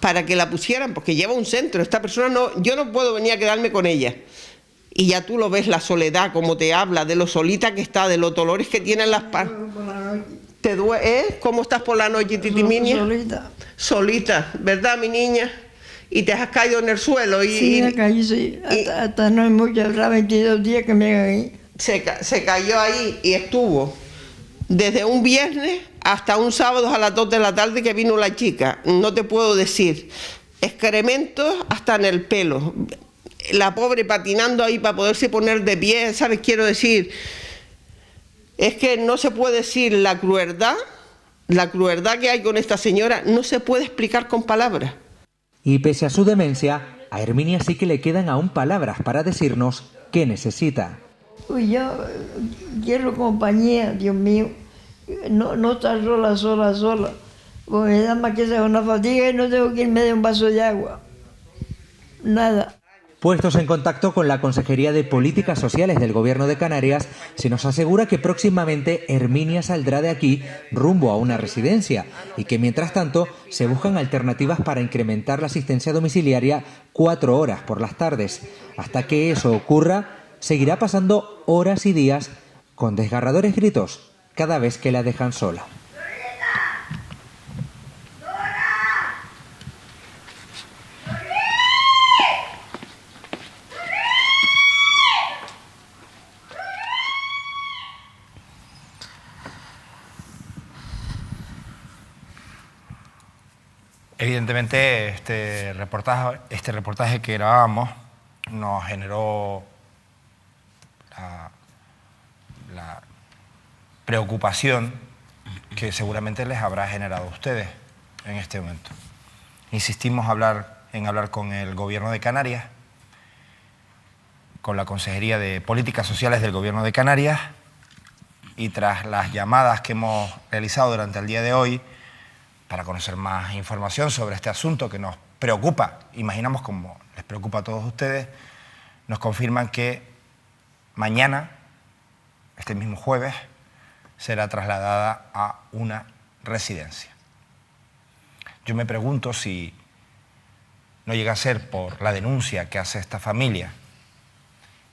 para que la pusieran, porque lleva un centro. Esta persona yo no puedo venir a quedarme con ella. Y ya tú lo ves, la soledad, como te habla, de lo solita que está, de los dolores que tiene en las partes. ¿Te duele? ¿Cómo estás por la noche, Titiminia? Solita. Solita, ¿verdad, mi niña? Y te has caído en el suelo. Sí, me caí, sí. Hasta no hay mucho, habrá 22 días que me caí. Se cayó ahí y estuvo desde un viernes hasta un sábado a las 2 de la tarde que vino la chica. No te puedo decir. Excrementos hasta en el pelo. La pobre patinando ahí para poderse poner de pie, ¿sabes? Quiero decir, es que no se puede decir la crueldad que hay con esta señora, no se puede explicar con palabras. Y pese a su demencia, a Herminia sí que le quedan aún palabras para decirnos qué necesita. Uy, yo quiero compañía, Dios mío. No estar sola. Porque me da más que sea una fatiga y no tengo que irme de un vaso de agua. Nada. Puestos en contacto con la Consejería de Políticas Sociales del Gobierno de Canarias, se nos asegura que próximamente Herminia saldrá de aquí rumbo a una residencia y que mientras tanto se buscan alternativas para incrementar la asistencia domiciliaria 4 horas por las tardes. Hasta que eso ocurra, seguirá pasando horas y días con desgarradores gritos cada vez que la dejan sola. Evidentemente, este reportaje que grabamos nos generó la preocupación que seguramente les habrá generado a ustedes en este momento. Insistimos en hablar con el Gobierno de Canarias, con la Consejería de Políticas Sociales del Gobierno de Canarias, y tras las llamadas que hemos realizado durante el día de hoy, para conocer más información sobre este asunto que nos preocupa, imaginamos como les preocupa a todos ustedes, nos confirman que mañana, este mismo jueves, será trasladada a una residencia. Yo me pregunto si no llega a ser por la denuncia que hace esta familia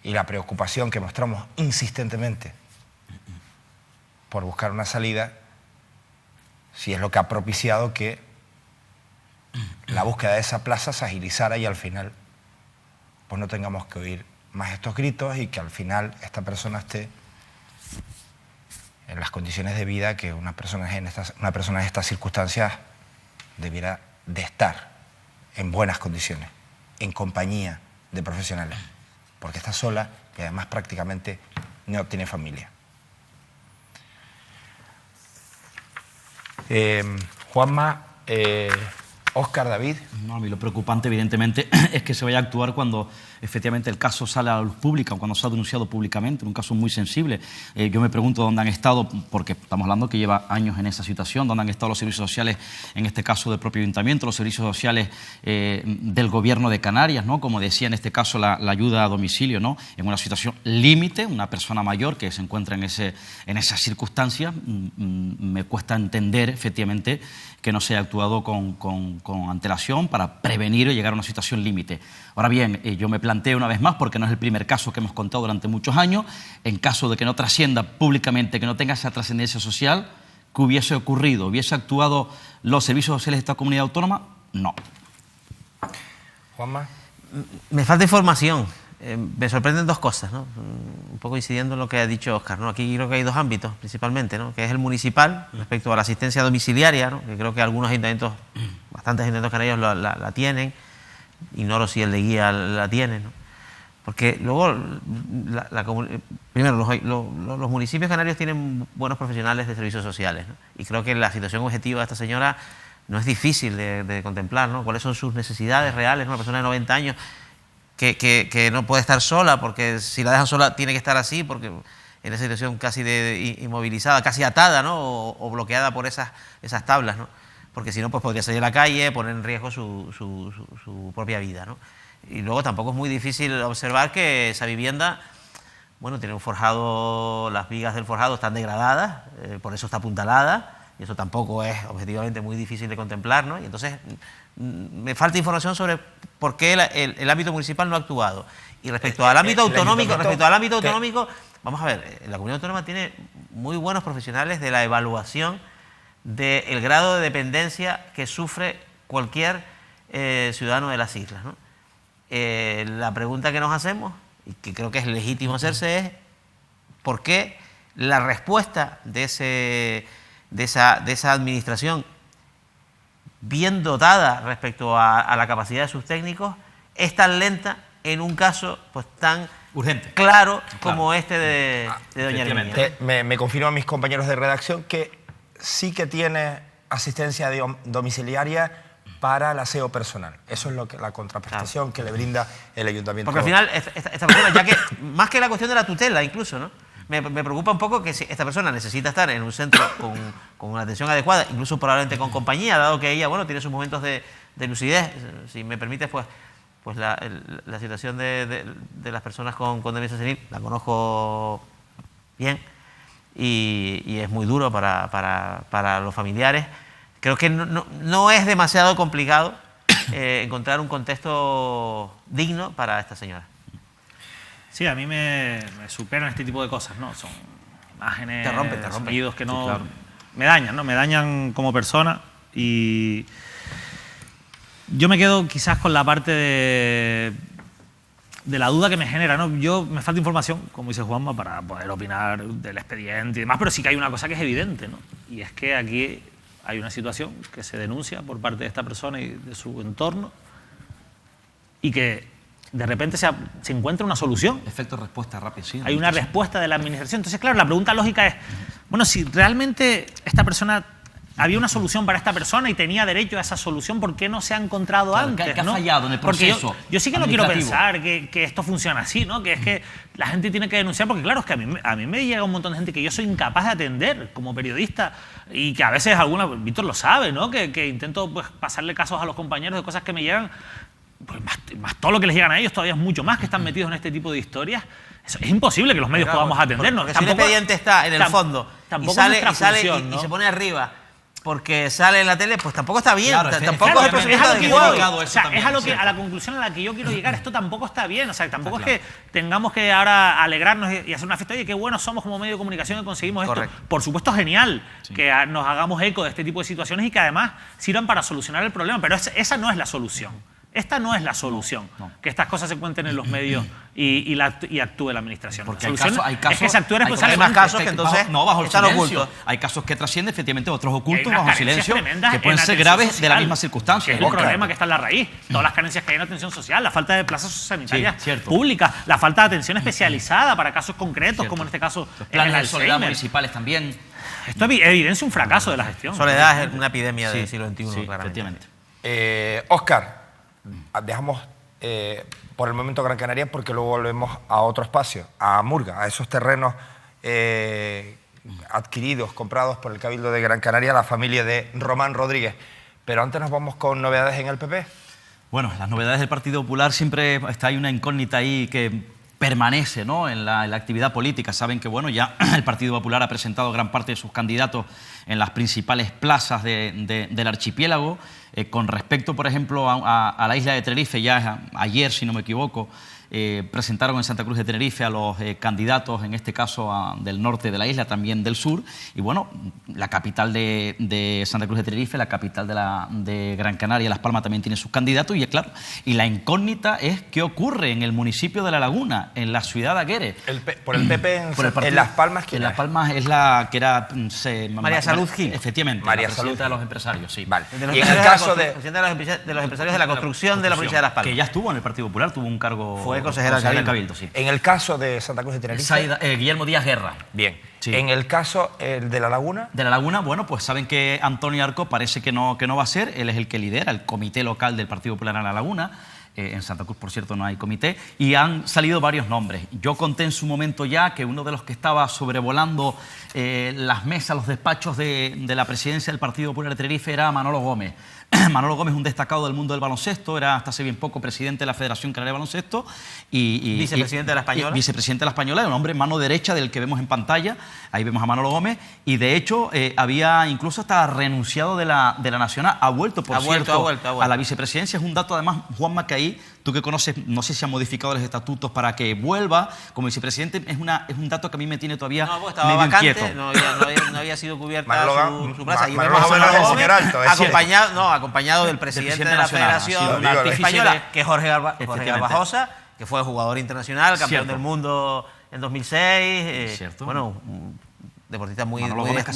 y la preocupación que mostramos insistentemente por buscar una salida, si es lo que ha propiciado que la búsqueda de esa plaza se agilizara y al final pues no tengamos que oír más estos gritos y que al final esta persona esté en las condiciones de vida que una persona en estas circunstancias debiera de estar, en buenas condiciones, en compañía de profesionales, porque está sola y además prácticamente no tiene familia. Juanma, Óscar, David. No, a mí lo preocupante, evidentemente, es que se vaya a actuar cuando efectivamente el caso sale a la luz pública, cuando se ha denunciado públicamente, en un caso muy sensible. Yo me pregunto dónde han estado, porque estamos hablando que lleva años en esa situación, dónde han estado los servicios sociales, en este caso del propio ayuntamiento, los servicios sociales del gobierno de Canarias, ¿no? Como decía en este caso la ayuda a domicilio, ¿no? En una situación límite, una persona mayor que se encuentra en esas circunstancias, me cuesta entender efectivamente que no se haya actuado con antelación para prevenir o llegar a una situación límite. Ahora bien, yo me planteo una vez más, porque no es el primer caso que hemos contado durante muchos años, en caso de que no trascienda públicamente, que no tenga esa trascendencia social, ¿qué hubiese ocurrido? ¿Hubiese actuado los servicios sociales de esta comunidad autónoma? No. Juanma. Me falta información. Me sorprenden dos cosas, ¿no? Un poco incidiendo en lo que ha dicho Óscar, ¿no? Aquí creo que hay dos ámbitos principalmente, ¿no? Que es el municipal respecto a la asistencia domiciliaria, ¿no? Que creo que algunos ayuntamientos, bastantes ayuntamientos canarios la tienen. Ignoro si el de Guía la tiene, ¿no? Porque luego, primero, los municipios canarios tienen buenos profesionales de servicios sociales, ¿no? Y creo que la situación objetiva de esta señora no es difícil de contemplar, ¿no? ¿Cuáles son sus necesidades reales, ¿no? Una persona de 90 años que no puede estar sola, porque si la dejan sola tiene que estar así, porque en esa situación casi inmovilizada, casi atada, ¿no? O bloqueada por esas tablas, ¿no? Porque si no, pues podría salir a la calle, poner en riesgo su propia vida, ¿no? Y luego tampoco es muy difícil observar que esa vivienda, bueno, tiene un forjado, las vigas del forjado están degradadas, por eso está apuntalada, y eso tampoco es objetivamente muy difícil de contemplar, ¿no? Y entonces me falta información sobre por qué el ámbito municipal no ha actuado. Y respecto al ámbito autonómico, vamos a ver, la comunidad autónoma tiene muy buenos profesionales de la evaluación del grado de dependencia que sufre cualquier ciudadano de las islas, ¿no? La pregunta que nos hacemos, y que creo que es legítimo hacerse, es ¿por qué la respuesta de esa administración, bien dotada respecto a la capacidad de sus técnicos, es tan lenta en un caso pues tan urgente, claro como este de doña Herminia? Me confirman mis compañeros de redacción que sí que tiene asistencia domiciliaria para el aseo personal. Eso es la contraprestación que le brinda el ayuntamiento. Porque al final esta persona, ya que más que la cuestión de la tutela incluso, ¿no? Me preocupa un poco que si esta persona necesita estar en un centro con una atención adecuada, incluso probablemente con compañía, dado que ella, bueno, tiene sus momentos de lucidez. Si me permites, pues la situación de las personas con demencia senil la conozco bien y es muy duro para los familiares. Creo que no es demasiado complicado encontrar un contexto digno para esta señora. Sí, a mí me superan este tipo de cosas, ¿no? Son imágenes, sonidos que no... Sí, claro. Me dañan, ¿no? Me dañan como persona y yo me quedo quizás con la parte de la duda que me genera, ¿no? Me falta información, como dice Juanma, para poder opinar del expediente y demás, pero sí que hay una cosa que es evidente, ¿no? Y es que aquí hay una situación que se denuncia por parte de esta persona y de su entorno y que de repente se encuentra una solución. Efecto respuesta rápido, sí. Hay una respuesta de la administración. Entonces, claro, la pregunta lógica es, bueno, si realmente esta persona, había una solución para esta persona y tenía derecho a esa solución, ¿por qué no se ha encontrado antes? ¿Qué ha fallado en el proceso? Porque yo sí que no quiero pensar que esto funciona así, ¿no? Que es que la gente tiene que denunciar, porque claro, es que a mí me llega un montón de gente que yo soy incapaz de atender como periodista y que a veces Víctor lo sabe, ¿no? Que intento pues, pasarle casos a los compañeros de cosas que me llegan. Pues más todo lo que les llegan a ellos, todavía es mucho más que están metidos en este tipo de historias Es imposible que los medios podamos atendernos. Porque si un expediente está en el fondo y se pone arriba porque sale en la tele, pues tampoco está bien. Claro, tampoco es el procedimiento adecuado. O sea, es a la conclusión a la que yo quiero llegar. Esto tampoco está bien. O sea, tampoco es que tengamos que ahora alegrarnos y hacer una fiesta. Oye, qué buenos somos como medio de comunicación que conseguimos esto. Por supuesto, genial que nos hagamos eco de este tipo de situaciones y que además sirvan para solucionar el problema. Pero esa no es la solución. Esta no es la solución, que estas cosas se cuenten en los medios y actúe la administración. Porque la solución hay casos, es que se actúe responsablemente. Hay más casos que entonces bajo el están silencio. ocultos. Hay casos que trascienden, efectivamente, otros ocultos Hay unas bajo silencio, carencias que pueden tremendas ser en graves atención de las social, mismas circunstancias. Que es el problema que está en la raíz. Todas las carencias que hay en atención social, la falta de plazas sanitarias públicas, la falta de atención especializada para casos concretos, como en este caso los planes el de soledad Alzheimer. municipales también. Esto evidencia un fracaso de la gestión. Soledad es una epidemia del siglo XXI, claramente. Efectivamente. Óscar, dejamos por el momento Gran Canaria porque luego volvemos a otro espacio, a Murga, a esos terrenos adquiridos, comprados por el Cabildo de Gran Canaria, la familia de Román Rodríguez. Pero antes nos vamos con novedades en el PP. Bueno, las novedades del Partido Popular siempre hay una incógnita ahí que permanece, ¿no?, en la actividad política. Saben que bueno, ya el Partido Popular ha presentado gran parte de sus candidatos en las principales plazas del archipiélago. Con respecto, por ejemplo, a la isla de Tenerife, ya ayer, si no me equivoco, presentaron en Santa Cruz de Tenerife a los candidatos, en este caso del norte de la isla, también del sur. Y bueno, la capital de Santa Cruz de Tenerife, la capital de Gran Canaria, Las Palmas, también tiene sus candidatos. Y claro, y la incógnita es qué ocurre en el municipio de La Laguna, en la ciudad de Aguere. Por el PP en Las Palmas, ¿quién en Las Palmas es la que era... María Salud Gil. Efectivamente, María la Salud presidenta de los empresarios, sí. Vale. Y en el caso de los empresarios de la construcción de la provincia de Las Palmas. Que ya estuvo en el Partido Popular, tuvo un cargo... Fue consejera del Cabildo, sí. En el caso de Santa Cruz de Tenerife... Guillermo Díaz Guerra. Bien. Sí. En el caso de La Laguna... De La Laguna, bueno, pues saben que Antonio Arco parece que no va a ser. Él es el que lidera el comité local del Partido Popular en La Laguna. En Santa Cruz, por cierto, no hay comité. Y han salido varios nombres. Yo conté en su momento ya que uno de los que estaba sobrevolando las mesas, los despachos de la presidencia del Partido Popular de Tenerife era Manolo Gómez. Manolo Gómez es un destacado del mundo del baloncesto, era hasta hace bien poco presidente de la Federación Canaria de Baloncesto y vicepresidente de la Española. Vicepresidente de la Española, un hombre mano derecha del que vemos en pantalla. Ahí vemos a Manolo Gómez y de hecho había incluso hasta renunciado de la Nacional, ha vuelto, por cierto, a la vicepresidencia. Es un dato además, Juanma, que ahí, tú que conoces, no sé si han modificado los estatutos para que vuelva como vicepresidente, es un dato que a mí me tiene todavía estaba medio vacante, inquieto. No había sido cubierta su plaza. Y Manolo Gómez es el señor Alto, acompañado del presidente de la Federación Española, que es Jorge Garbajosa, que fue jugador internacional, campeón del mundo en 2006. Bueno, un deportista muy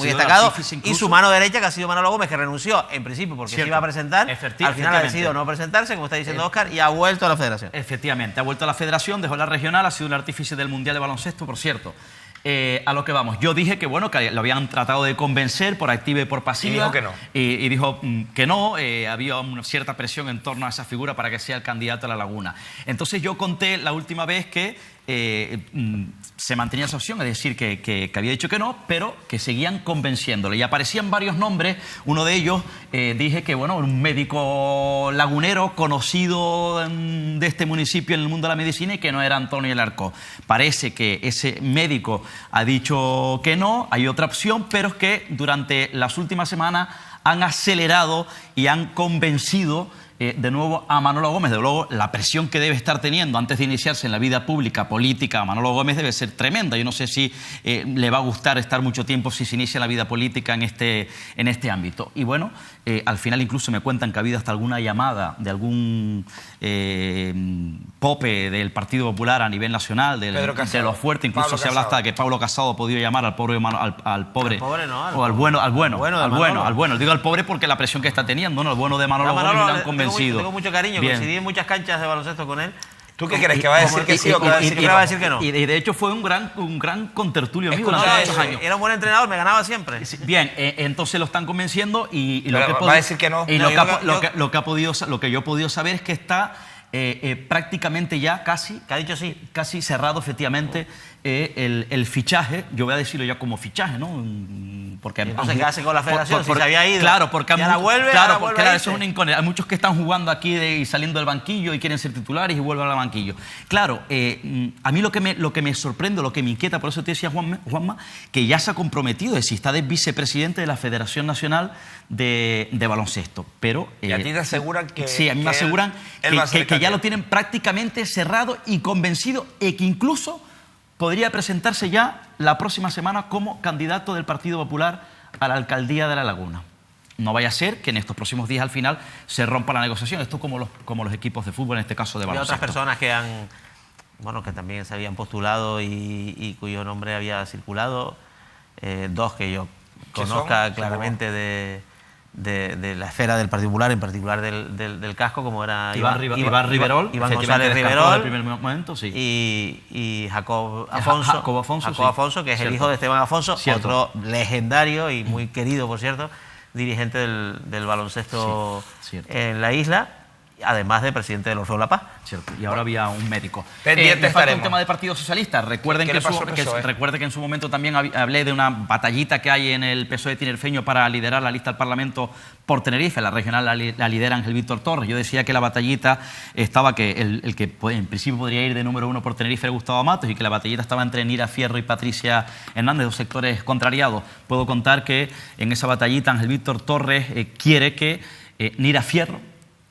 destacado. Y su mano derecha, que ha sido Manolo Gómez, que renunció en principio porque se iba a presentar. Al final ha decidido no presentarse, como está diciendo Óscar, y ha vuelto a la Federación. Efectivamente, ha vuelto a la Federación, dejó la regional, ha sido el artífice del Mundial de Baloncesto, por cierto. A lo que vamos. Yo dije que bueno, que lo habían tratado de convencer por activa y por pasiva. Y dijo que no. Y dijo que no. Había una cierta presión en torno a esa figura para que sea el candidato a La Laguna. Entonces yo conté la última vez que se mantenía esa opción, es decir, que había dicho que no, pero que seguían convenciéndole. Y aparecían varios nombres. Uno de ellos dije que bueno, un médico lagunero conocido de este municipio en el mundo de la medicina y que no era Antonio El Arco. Parece que ese médico ha dicho que no, hay otra opción, pero es que durante las últimas semanas han acelerado y han convencido de nuevo a Manolo Gómez. De luego, la presión que debe estar teniendo antes de iniciarse en la vida pública, política, a Manolo Gómez debe ser tremenda. Yo no sé si le va a gustar estar mucho tiempo si se inicia la vida política en este ámbito. Y bueno, al final incluso me cuentan que ha habido hasta alguna llamada de algún pope del Partido Popular a nivel nacional, de lo fuerte. Incluso Pablo se habla hasta de que Pablo Casado ha podido llamar al pobre al bueno. Digo al pobre porque la presión que está teniendo, ¿no? El bueno de Manolo Gómez lo han convencido. Tengo mucho cariño, coincidí en muchas canchas de baloncesto con él. ¿Tú qué crees? ¿Que va a decir que sí o que va a decir que no? Y de hecho fue un gran contertulio mío durante muchos años. Era un buen entrenador, me ganaba siempre. Bien, entonces lo están convenciendo y lo que va a decir que no. Y lo que yo he podido saber es que está prácticamente ya casi cerrado efectivamente el fichaje, yo voy a decirlo ya como fichaje, ¿no? Porque entonces, ¿qué hace con la federación? Si se había ido. Claro, porque ahora vuelve, claro, eso es una incógnita. Hay muchos que están jugando aquí y saliendo del banquillo y quieren ser titulares y vuelven al banquillo. Claro, a mí lo que me sorprende, lo que me inquieta, por eso te decía Juanma, que ya se ha comprometido, es decir, está de vicepresidente de la Federación Nacional de Baloncesto. Pero, ¿Y a ti te aseguran que...? Sí, a mí me aseguran que ya lo tienen prácticamente cerrado y convencido, y que incluso podría presentarse ya la próxima semana como candidato del Partido Popular a la alcaldía de La Laguna. No vaya a ser que en estos próximos días al final se rompa la negociación. Esto como los equipos de fútbol, en este caso de baloncesto. Y otras personas que que también se habían postulado y cuyo nombre había circulado, dos que yo conozca claramente de la esfera del Partido Popular, en particular del casco, como era Iván Riverol, Iván González Riverol, primer momento, sí. y Jacob Afonso, que es el hijo de Esteban Afonso, otro legendario y muy querido, por cierto, dirigente del baloncesto en la isla, además de presidente del Orfeo La Paz. Cierto. Y ahora había un médico. Pendiente falta un tema de Partido Socialista. Recuerden recuerde que en su momento también hablé de una batallita que hay en el PSOE tinerfeño para liderar la lista al Parlamento por Tenerife. La regional la lidera Ángel Víctor Torres. Yo decía que la batallita estaba que el que en principio podría ir de número 1 por Tenerife era Gustavo Matos, y que la batallita estaba entre Nira Fierro y Patricia Hernández, dos sectores contrariados. Puedo contar que en esa batallita Ángel Víctor Torres quiere que Nira Fierro,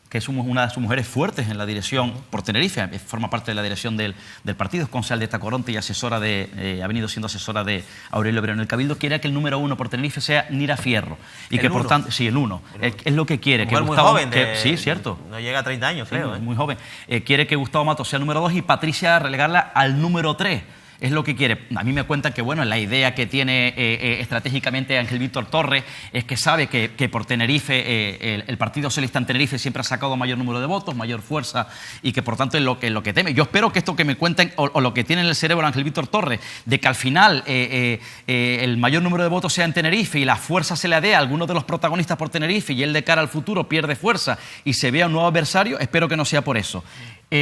que es una de sus mujeres fuertes en la dirección por Tenerife, forma parte de la dirección del partido, es concejal de Tacoronte y asesora ha venido siendo asesora de Aurelio Obrero en el Cabildo, quiere que el número 1 por Tenerife sea Nira Fierro. Y que por tanto, sí, el 1. Es lo que quiere. Que Gustavo, muy joven. Sí, cierto. No llega a 30 años, creo. Muy joven. Quiere que Gustavo Matos sea el número 2 y Patricia relegarla al número 3. Es lo que quiere. A mí me cuentan que la idea que tiene estratégicamente Ángel Víctor Torres es que sabe que por Tenerife, el Partido Socialista en Tenerife siempre ha sacado mayor número de votos, mayor fuerza, y que por tanto es lo que teme. Yo espero que esto que me cuenten, o lo que tiene en el cerebro Ángel Víctor Torres, de que al final el mayor número de votos sea en Tenerife y la fuerza se le dé a algunos de los protagonistas por Tenerife, y él de cara al futuro pierde fuerza y se vea un nuevo adversario, espero que no sea por eso.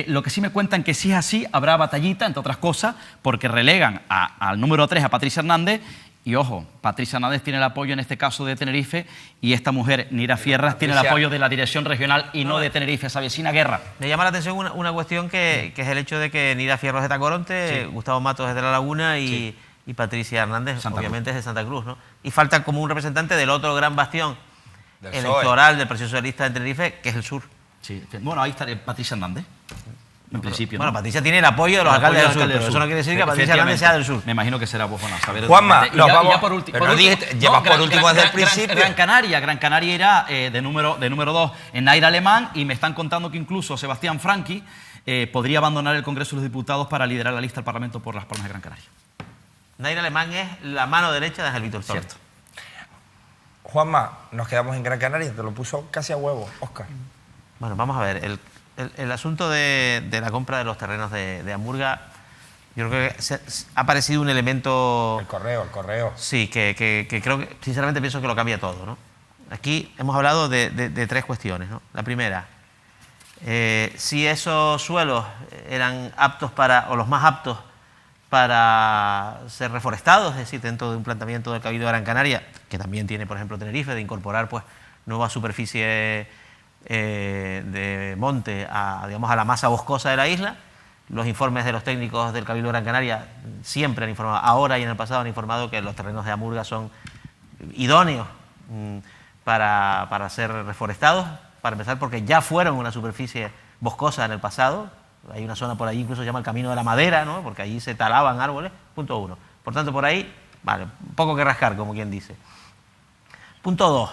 Lo que sí me cuentan que si es así, habrá batallita, entre otras cosas, porque relegan al número 3 a Patricia Hernández. Y ojo, Patricia Hernández tiene el apoyo en este caso de Tenerife, y esta mujer, Nira Fierras, tiene el apoyo de la dirección regional y no de Tenerife, esa vecina guerra. Me llama la atención una cuestión que es el hecho de que Nira Fierros es de Tacoronte, Gustavo Matos es de La Laguna y Patricia Hernández obviamente es de Santa Cruz, ¿no? Y falta como un representante del otro gran bastión electoral del Partido Socialista de Tenerife, que es el sur. Sí. Bueno, ahí está Patricia Hernández. En principio. Bueno, Patricia tiene el apoyo de los alcaldes del sur, pero eso no quiere decir que Patricia Hernández sea del sur. Me imagino que será Bojona. Juanma, nos vamos. Ya por último. Llevas por último desde el principio. Gran Canaria irá de número 2 en Naira Alemán, y me están contando que incluso Sebastián Franqui podría abandonar el Congreso de los Diputados para liderar la lista al Parlamento por Las Palmas de Gran Canaria. Naira Alemán es la mano derecha de Ángel Víctor Torres. Cierto. Juanma, nos quedamos en Gran Canaria, te lo puso casi a huevo, Óscar. Bueno, vamos a ver. El asunto de la compra de los terrenos de Hamburga, yo creo que ha parecido un elemento... El correo. Sí, que creo que, sinceramente, pienso que lo cambia todo, ¿no? Aquí hemos hablado de tres cuestiones, ¿no? La primera, si esos suelos eran aptos o los más aptos para ser reforestados, es decir, dentro de un planteamiento del Cabildo de Gran Canaria, que también tiene, por ejemplo, Tenerife, de incorporar pues nueva superficie de monte a la masa boscosa de la isla. Los informes de los técnicos del Cabildo de Gran Canaria siempre han informado, ahora y en el pasado han informado, que los terrenos de Hamburga son idóneos para ser reforestados, para empezar, porque ya fueron una superficie boscosa en el pasado. Hay una zona por ahí, incluso se llama el Camino de la Madera, ¿no? Porque allí se talaban árboles. Punto 1. Por tanto, por ahí, vale, poco que rascar, como quien dice. Punto 2.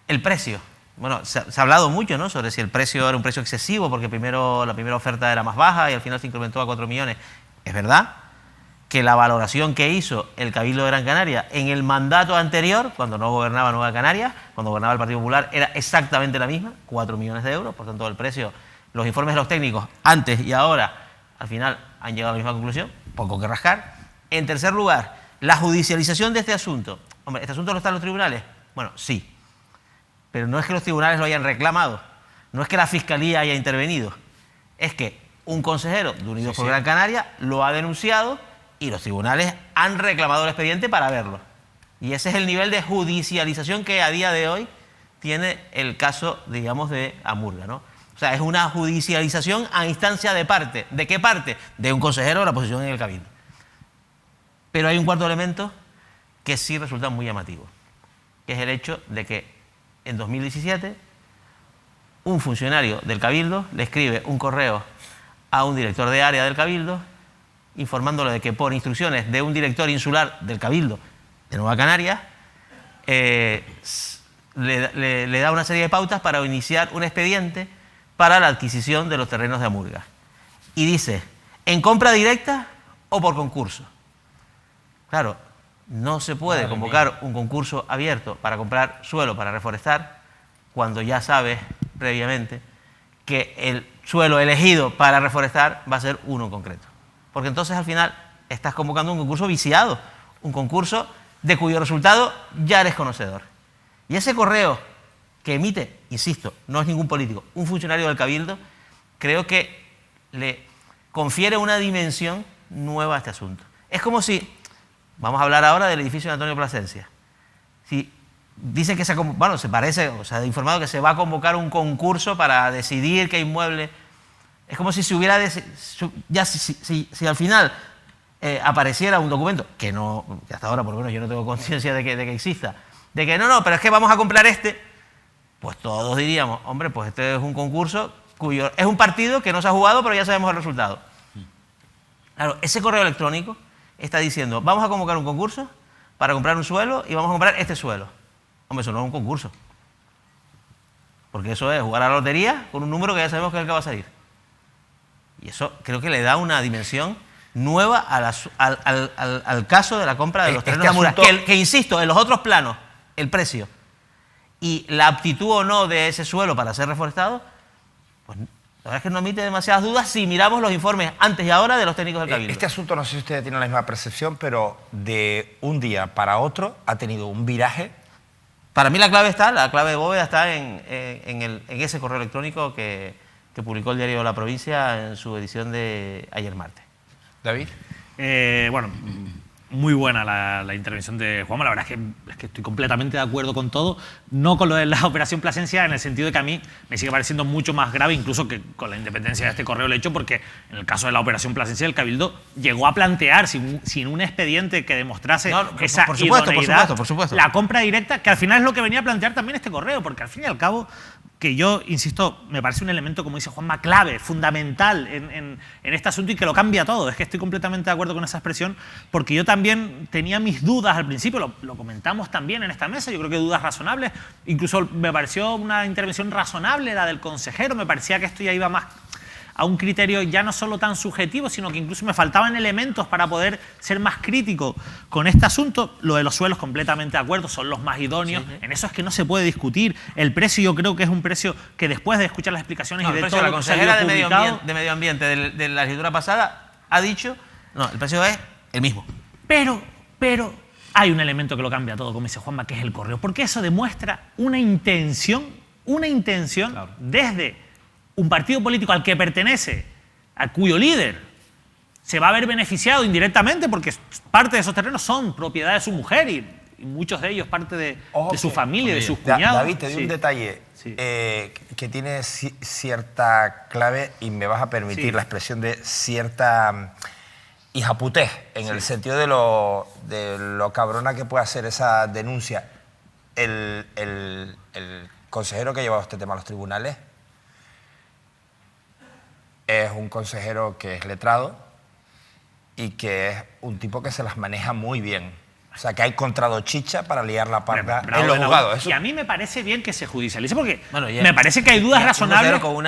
El precio. Bueno, se ha hablado mucho, ¿no?, sobre si el precio era un precio excesivo, porque la primera oferta era más baja y al final se incrementó a 4 millones. Es verdad que la valoración que hizo el Cabildo de Gran Canaria en el mandato anterior, cuando no gobernaba Nueva Canarias, cuando gobernaba el Partido Popular, era exactamente la misma, 4 millones de euros. Por tanto, el precio, los informes de los técnicos antes y ahora, al final han llegado a la misma conclusión, poco que rascar. En tercer lugar, la judicialización de este asunto. Hombre, ¿este asunto no está en los tribunales? Bueno, sí. Pero no es que los tribunales lo hayan reclamado, no es que la Fiscalía haya intervenido, es que un consejero de Unidos por Gran Canaria lo ha denunciado y los tribunales han reclamado el expediente para verlo. Y ese es el nivel de judicialización que a día de hoy tiene el caso, digamos, de Amurga, ¿no? O sea, es una judicialización a instancia de parte. ¿De qué parte? De un consejero de la oposición en el Cabildo. Pero hay un cuarto elemento que sí resulta muy llamativo, que es el hecho de que en 2017 un funcionario del Cabildo le escribe un correo a un director de área del Cabildo informándole de que por instrucciones de un director insular del Cabildo de Nueva Canarias le da una serie de pautas para iniciar un expediente para la adquisición de los terrenos de Amurga. Y dice, ¿en compra directa o por concurso? Claro, no se puede convocar un concurso abierto para comprar suelo para reforestar cuando ya sabes previamente que el suelo elegido para reforestar va a ser uno en concreto. Porque entonces al final estás convocando un concurso viciado, un concurso de cuyo resultado ya eres conocedor. Y ese correo que emite, insisto, no es ningún político, un funcionario del Cabildo, creo que le confiere una dimensión nueva a este asunto. Es como si, vamos a hablar ahora del edificio de Antonio Plasencia, si dice que se parece, o sea, ha informado que se va a convocar un concurso para decidir qué inmueble, es como si se hubiera, si al final apareciera un documento, que no, que hasta ahora por lo menos yo no tengo conciencia de que exista, de que no, pero es que vamos a comprar este, pues todos diríamos, hombre, pues este es un concurso cuyo es un partido que no se ha jugado, pero ya sabemos el resultado. Claro, ese correo electrónico está diciendo, vamos a convocar un concurso para comprar un suelo y vamos a comprar este suelo. Hombre, eso no es un concurso. Porque eso es jugar a la lotería con un número que ya sabemos que es el que va a salir. Y eso creo que le da una dimensión nueva al caso de la compra de los terrenos de Amurga. Que insisto, en los otros planos, el precio y la aptitud o no de ese suelo para ser reforestado, pues la verdad es que no emite demasiadas dudas si miramos los informes antes y ahora de los técnicos del Cabildo. Este asunto, no sé si ustedes tienen la misma percepción, pero de un día para otro ha tenido un viraje. Para mí la clave de bóveda está en ese correo electrónico que publicó el diario La Provincia en su edición de ayer martes. David. Bueno, muy buena la intervención de Juanma. La verdad es que estoy completamente de acuerdo con todo. No con lo de la operación Plasencia, en el sentido de que a mí me sigue pareciendo mucho más grave, incluso que con la independencia de este correo el hecho, porque en el caso de la operación Plasencia, el Cabildo llegó a plantear, sin un expediente que demostrase esa idoneidad, por supuesto. la compra directa, que al final es lo que venía a plantear también este correo, porque al fin y al cabo, que yo, insisto, me parece un elemento, como dice Juanma, clave, fundamental en este asunto y que lo cambia todo. Es que estoy completamente de acuerdo con esa expresión, porque yo también tenía mis dudas al principio, lo comentamos también en esta mesa, yo creo que dudas razonables, incluso me pareció una intervención razonable la del consejero, me parecía que esto ya iba más a un criterio ya no solo tan subjetivo, sino que incluso me faltaban elementos para poder ser más crítico con este asunto. Lo de los suelos, completamente de acuerdo, son los más idóneos. Sí, sí. En eso es que no se puede discutir. El precio, yo creo que es un precio que después de escuchar las explicaciones y de todo la lo que consejera de Medio Ambiente de la legislatura pasada ha dicho, no, el precio es el mismo. Pero hay un elemento que lo cambia todo, como dice Juanma, que es el correo. Porque eso demuestra una intención claro, desde un partido político al que pertenece, a cuyo líder se va a ver beneficiado indirectamente porque parte de esos terrenos son propiedad de su mujer y muchos de ellos parte de su familia, de sus cuñados. David, te doy un detalle que tiene cierta clave y me vas a permitir la expresión de cierta hijaputez en el sentido de lo cabrona que puede hacer esa denuncia. El consejero que ha llevado este tema a los tribunales es un consejero que es letrado y que es un tipo que se las maneja muy bien. O sea, que ha encontrado chicha para liar la parda en los juzgados. Y a mí me parece bien que se judicialice, porque me parece que hay dudas razonables. Con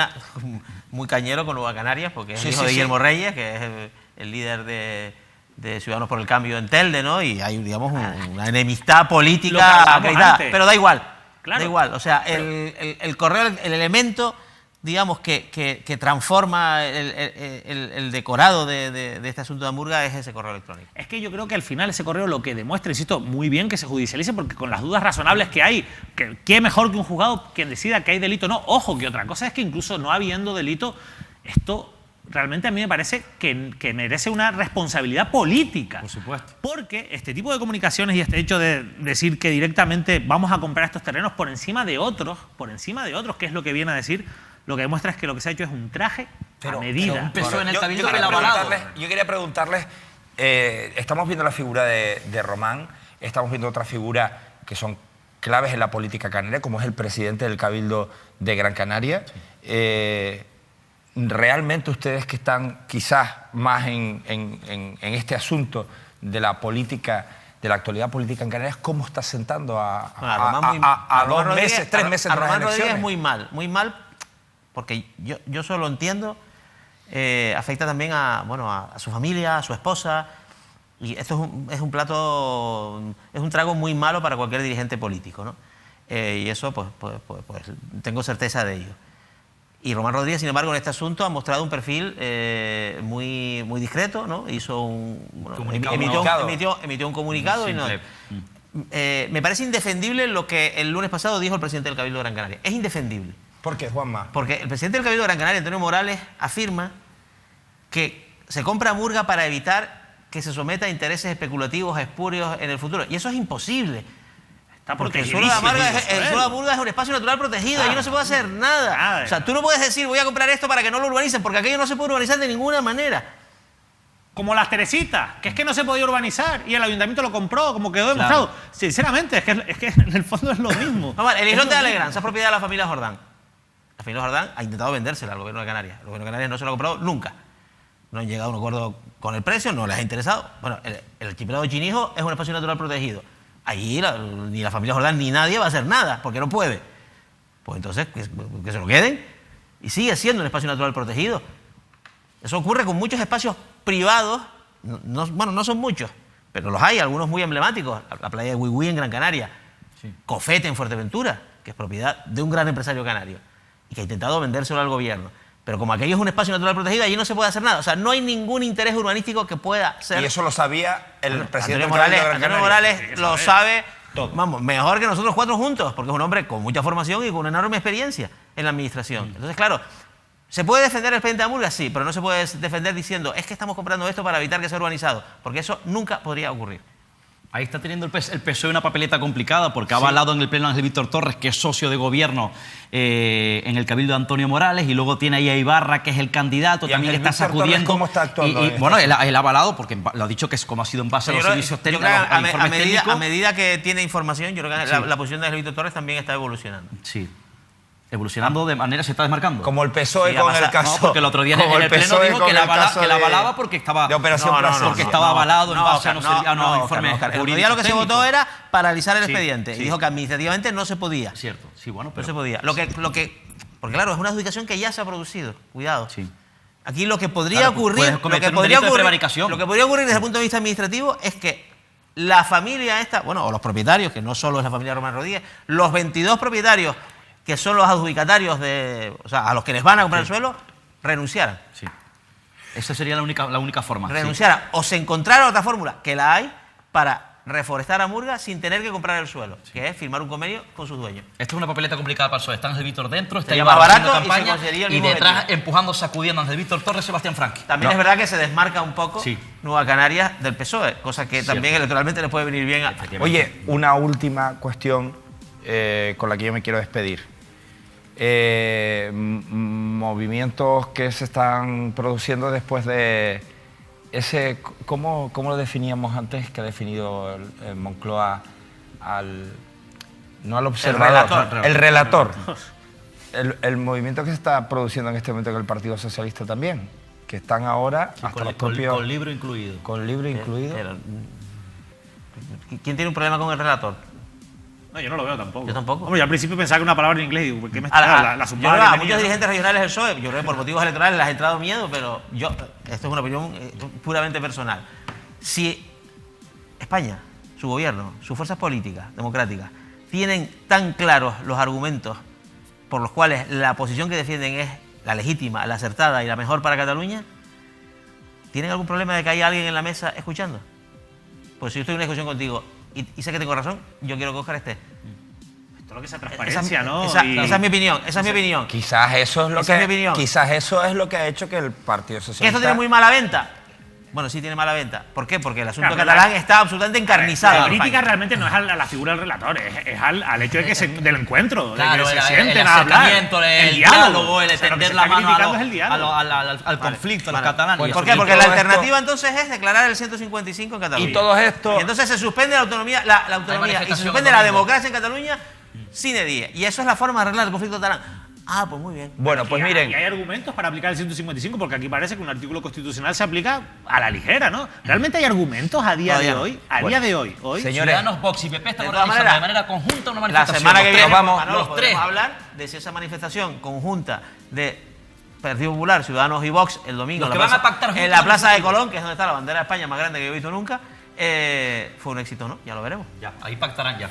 muy cañero con Nueva Canarias, porque es hijo de Guillermo Reyes, que es el líder de Ciudadanos por el Cambio en Telde, ¿no? Y hay, digamos, una enemistad política acreditada. Pero da igual, da igual. O sea, el correo, el elemento, digamos, que transforma el decorado de este asunto de Amurga es ese correo electrónico. Es que yo creo que al final ese correo lo que demuestra, insisto, muy bien que se judicialice, porque con las dudas razonables que hay, ¿qué mejor que un juzgado quien decida que hay delito? No, ojo, que otra cosa es que incluso no habiendo delito, esto realmente a mí me parece que merece una responsabilidad política. Por supuesto. Porque este tipo de comunicaciones y este hecho de decir que directamente vamos a comprar estos terrenos por encima de otros, que es lo que viene a decir, lo que demuestra es que lo que se ha hecho es un traje a medida. un peso en el cabildo yo que la ha avalado. Yo quería preguntarles, estamos viendo la figura de Román, estamos viendo otra figura que son claves en la política canaria, como es el presidente del Cabildo de Gran Canaria. Sí. ¿Realmente ustedes que están quizás más en este asunto de la política, de la actualidad política en Canarias, cómo está sentando a 2 meses, 3 meses de las Román elecciones? Rodríguez muy mal, porque yo solo entiendo, afecta también a su familia, a su esposa, y esto es un plato, es un trago muy malo para cualquier dirigente político, ¿no? Y eso pues tengo certeza de ello. Y Román Rodríguez, sin embargo, en este asunto ha mostrado un perfil muy discreto, ¿no? Emitió un comunicado y no. Me parece indefendible lo que el lunes pasado dijo el presidente del Cabildo de Gran Canaria. Es indefendible. ¿Por qué, Juanma? Porque el presidente del Cabildo de Gran Canaria, Antonio Morales, afirma que se compra Murga para evitar que se someta a intereses especulativos espurios en el futuro. Y eso es imposible. Porque el suelo de la Murga es un espacio natural protegido, allí no se puede hacer nada. O sea, tú no puedes decir voy a comprar esto para que no lo urbanicen, porque aquello no se puede urbanizar de ninguna manera. Como las Teresitas, que es que no se podía urbanizar y el ayuntamiento lo compró, como quedó demostrado. Claro. Sinceramente, es que en el fondo es lo mismo. Vamos, el islote de Alegrán, esa es propiedad de la familia Jordán. La familia Jordán ha intentado vendérsela al gobierno de Canarias. El gobierno de Canarias no se lo ha comprado nunca. No han llegado a un acuerdo con el precio, no les ha interesado. Bueno, el archipiélago de Chinijo es un espacio natural protegido. Allí ni la familia Jordán ni nadie va a hacer nada, porque no puede. Pues entonces, que se lo queden. Y sigue siendo un espacio natural protegido. Eso ocurre con muchos espacios privados, no son muchos, pero los hay, algunos muy emblemáticos. La playa de Huihui en Gran Canaria, sí. Cofete en Fuerteventura, que es propiedad de un gran empresario canario, y que ha intentado vendérselo al gobierno. Pero como aquello es un espacio natural protegido, allí no se puede hacer nada. O sea, no hay ningún interés urbanístico que pueda ser... Y eso lo sabía el presidente Antonio Morales lo sabe, vamos, mejor que nosotros 4 juntos, porque es un hombre con mucha formación y con una enorme experiencia en la administración. Entonces, claro, ¿se puede defender el expediente de Murga? Sí, pero no se puede defender diciendo es que estamos comprando esto para evitar que sea urbanizado, porque eso nunca podría ocurrir. Ahí está teniendo el PSOE una papeleta complicada porque ha avalado en el Pleno a Ángel Víctor Torres, que es socio de gobierno en el Cabildo de Antonio Morales, y luego tiene ahí a Ibarra, que es el candidato, también está sacudiendo. ¿Cómo está actuando? Bueno, él ha avalado, porque lo ha dicho que es como ha sido en base a los servicios técnicos. A medida que tiene información, yo creo que la posición de Ángel Víctor Torres también está evolucionando. Sí. Evolucionando de manera, se está desmarcando. Como el PSOE con el caso. No, porque el otro día en el Pleno dijo que la avalaba porque estaba... De Operación porque estaba avalado en base a unos informes jurídicos. El día lo que se votó era paralizar el expediente. Y dijo que administrativamente no se podía. Cierto, sí, bueno, pero... No se podía. Porque claro, es una adjudicación que ya se ha producido. Cuidado. Sí. Aquí lo que podría ocurrir... Lo que podría ocurrir desde el punto de vista administrativo es que la familia esta, bueno, o los propietarios, que no solo es la familia Román Rodríguez, los 22 propietarios que son los adjudicatarios o sea, a los que les van a comprar el suelo, renunciaran. Sí. Esa sería la única forma. Renunciaran. O se encontrara otra fórmula, que la hay, para reforestar a Murga sin tener que comprar el suelo, que es firmar un convenio con sus dueños. Esto es una papeleta complicada para el PSOE. Está Ángel Víctor dentro, está Ibarra haciendo campaña y detrás empujando, sacudiendo a Ángel Víctor Torres, Sebastián Franqui. También es verdad que se desmarca un poco Nueva Canarias del PSOE, cosa que también electoralmente les puede venir bien. Oye, una última cuestión con la que yo me quiero despedir. Movimientos que se están produciendo después de ese... ¿Cómo lo definíamos antes que ha definido el Moncloa no al observador? El relator. El movimiento que se está produciendo en este momento en el Partido Socialista también, que están ahora hasta los propios... Con libro incluido. Con libro incluido. ¿Quién tiene un problema con el relator? No, yo no lo veo tampoco. Yo tampoco. Hombre, yo al principio pensaba que una palabra en inglés y digo, ¿por qué me está la sumada? A muchos dirigentes regionales del PSOE, yo creo que por motivos electorales les ha entrado miedo, pero esto es una opinión puramente personal. Si España, su gobierno, sus fuerzas políticas, democráticas, tienen tan claros los argumentos por los cuales la posición que defienden es la legítima, la acertada y la mejor para Cataluña, ¿tienen algún problema de que haya alguien en la mesa escuchando? Pues si yo estoy en una discusión contigo y sé que tengo razón, yo quiero que Óscar esté. todo lo que sea transparencia, ¿no? Esa es mi opinión, esa es mi opinión. Quizás eso es lo Esa es mi opinión. quizás eso es lo que ha hecho que el Partido Socialista... ¿Que esto tiene muy mala venta? Bueno, sí tiene mala venta. ¿Por qué? Porque el asunto Claro, catalán está absolutamente encarnizado. La en crítica España. realmente no es a la figura del relator, es al hecho de que del encuentro, Claro, de que se el sienten a hablar. acercamiento, el diálogo, el extender la mano al conflicto, a los catalanes. ¿Por qué? Porque la alternativa entonces es declarar el 155 en Cataluña. Y todo esto... Y entonces se suspende la autonomía, la autonomía y se suspende la democracia en Cataluña sine die. Y eso es la forma de arreglar el conflicto catalán. Ah, pues muy bien. Bueno, pues miren... Y hay argumentos para aplicar el 155, porque aquí parece que un artículo constitucional se aplica a la ligera, ¿no? ¿Realmente hay argumentos a día de hoy? A día de hoy. Señores, Ciudadanos, Vox y PP están de todas organizando maneras, de manera conjunta una La manifestación. semana que viene Manolo, los tres. podemos hablar de si esa manifestación conjunta de Partido Popular, Ciudadanos y Vox el domingo Los que van a pactar en la Plaza de Colón, que es donde está la bandera de España más grande que yo he visto nunca, fue un éxito, ¿no? Ya lo veremos. Ya, ahí pactarán ya.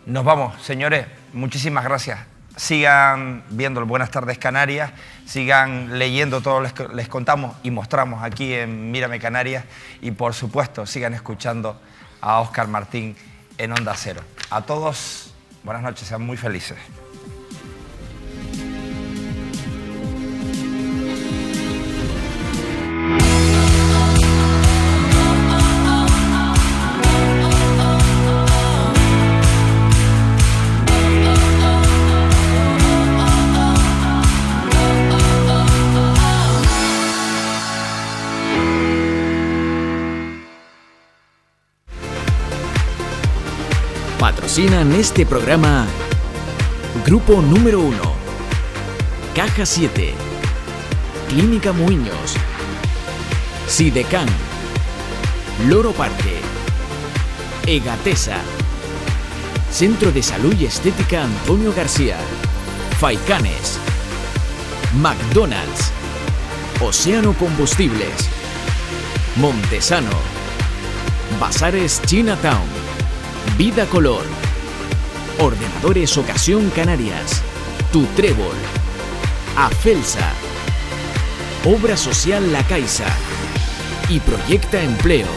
nos vamos, señores. Muchísimas gracias. Sigan viendo el Buenas Tardes Canarias, sigan leyendo todo lo que les contamos y mostramos aquí en Mírame Canarias y por supuesto sigan escuchando a Óscar Martín en Onda Cero. A todos, buenas noches, sean muy felices. Patrocinan este programa Grupo Número 1, Caja 7, Clínica Muiños, Sidecan, Loro Parque, Egatesa, Centro de Salud y Estética Antonio García, Faicanes, McDonald's, Océano Combustibles, Montesano, Bazares Chinatown, Vida Color, Ordenadores Ocasión Canarias, Tu Trébol, Afelsa, Obra Social La Caixa y Proyecta Empleo.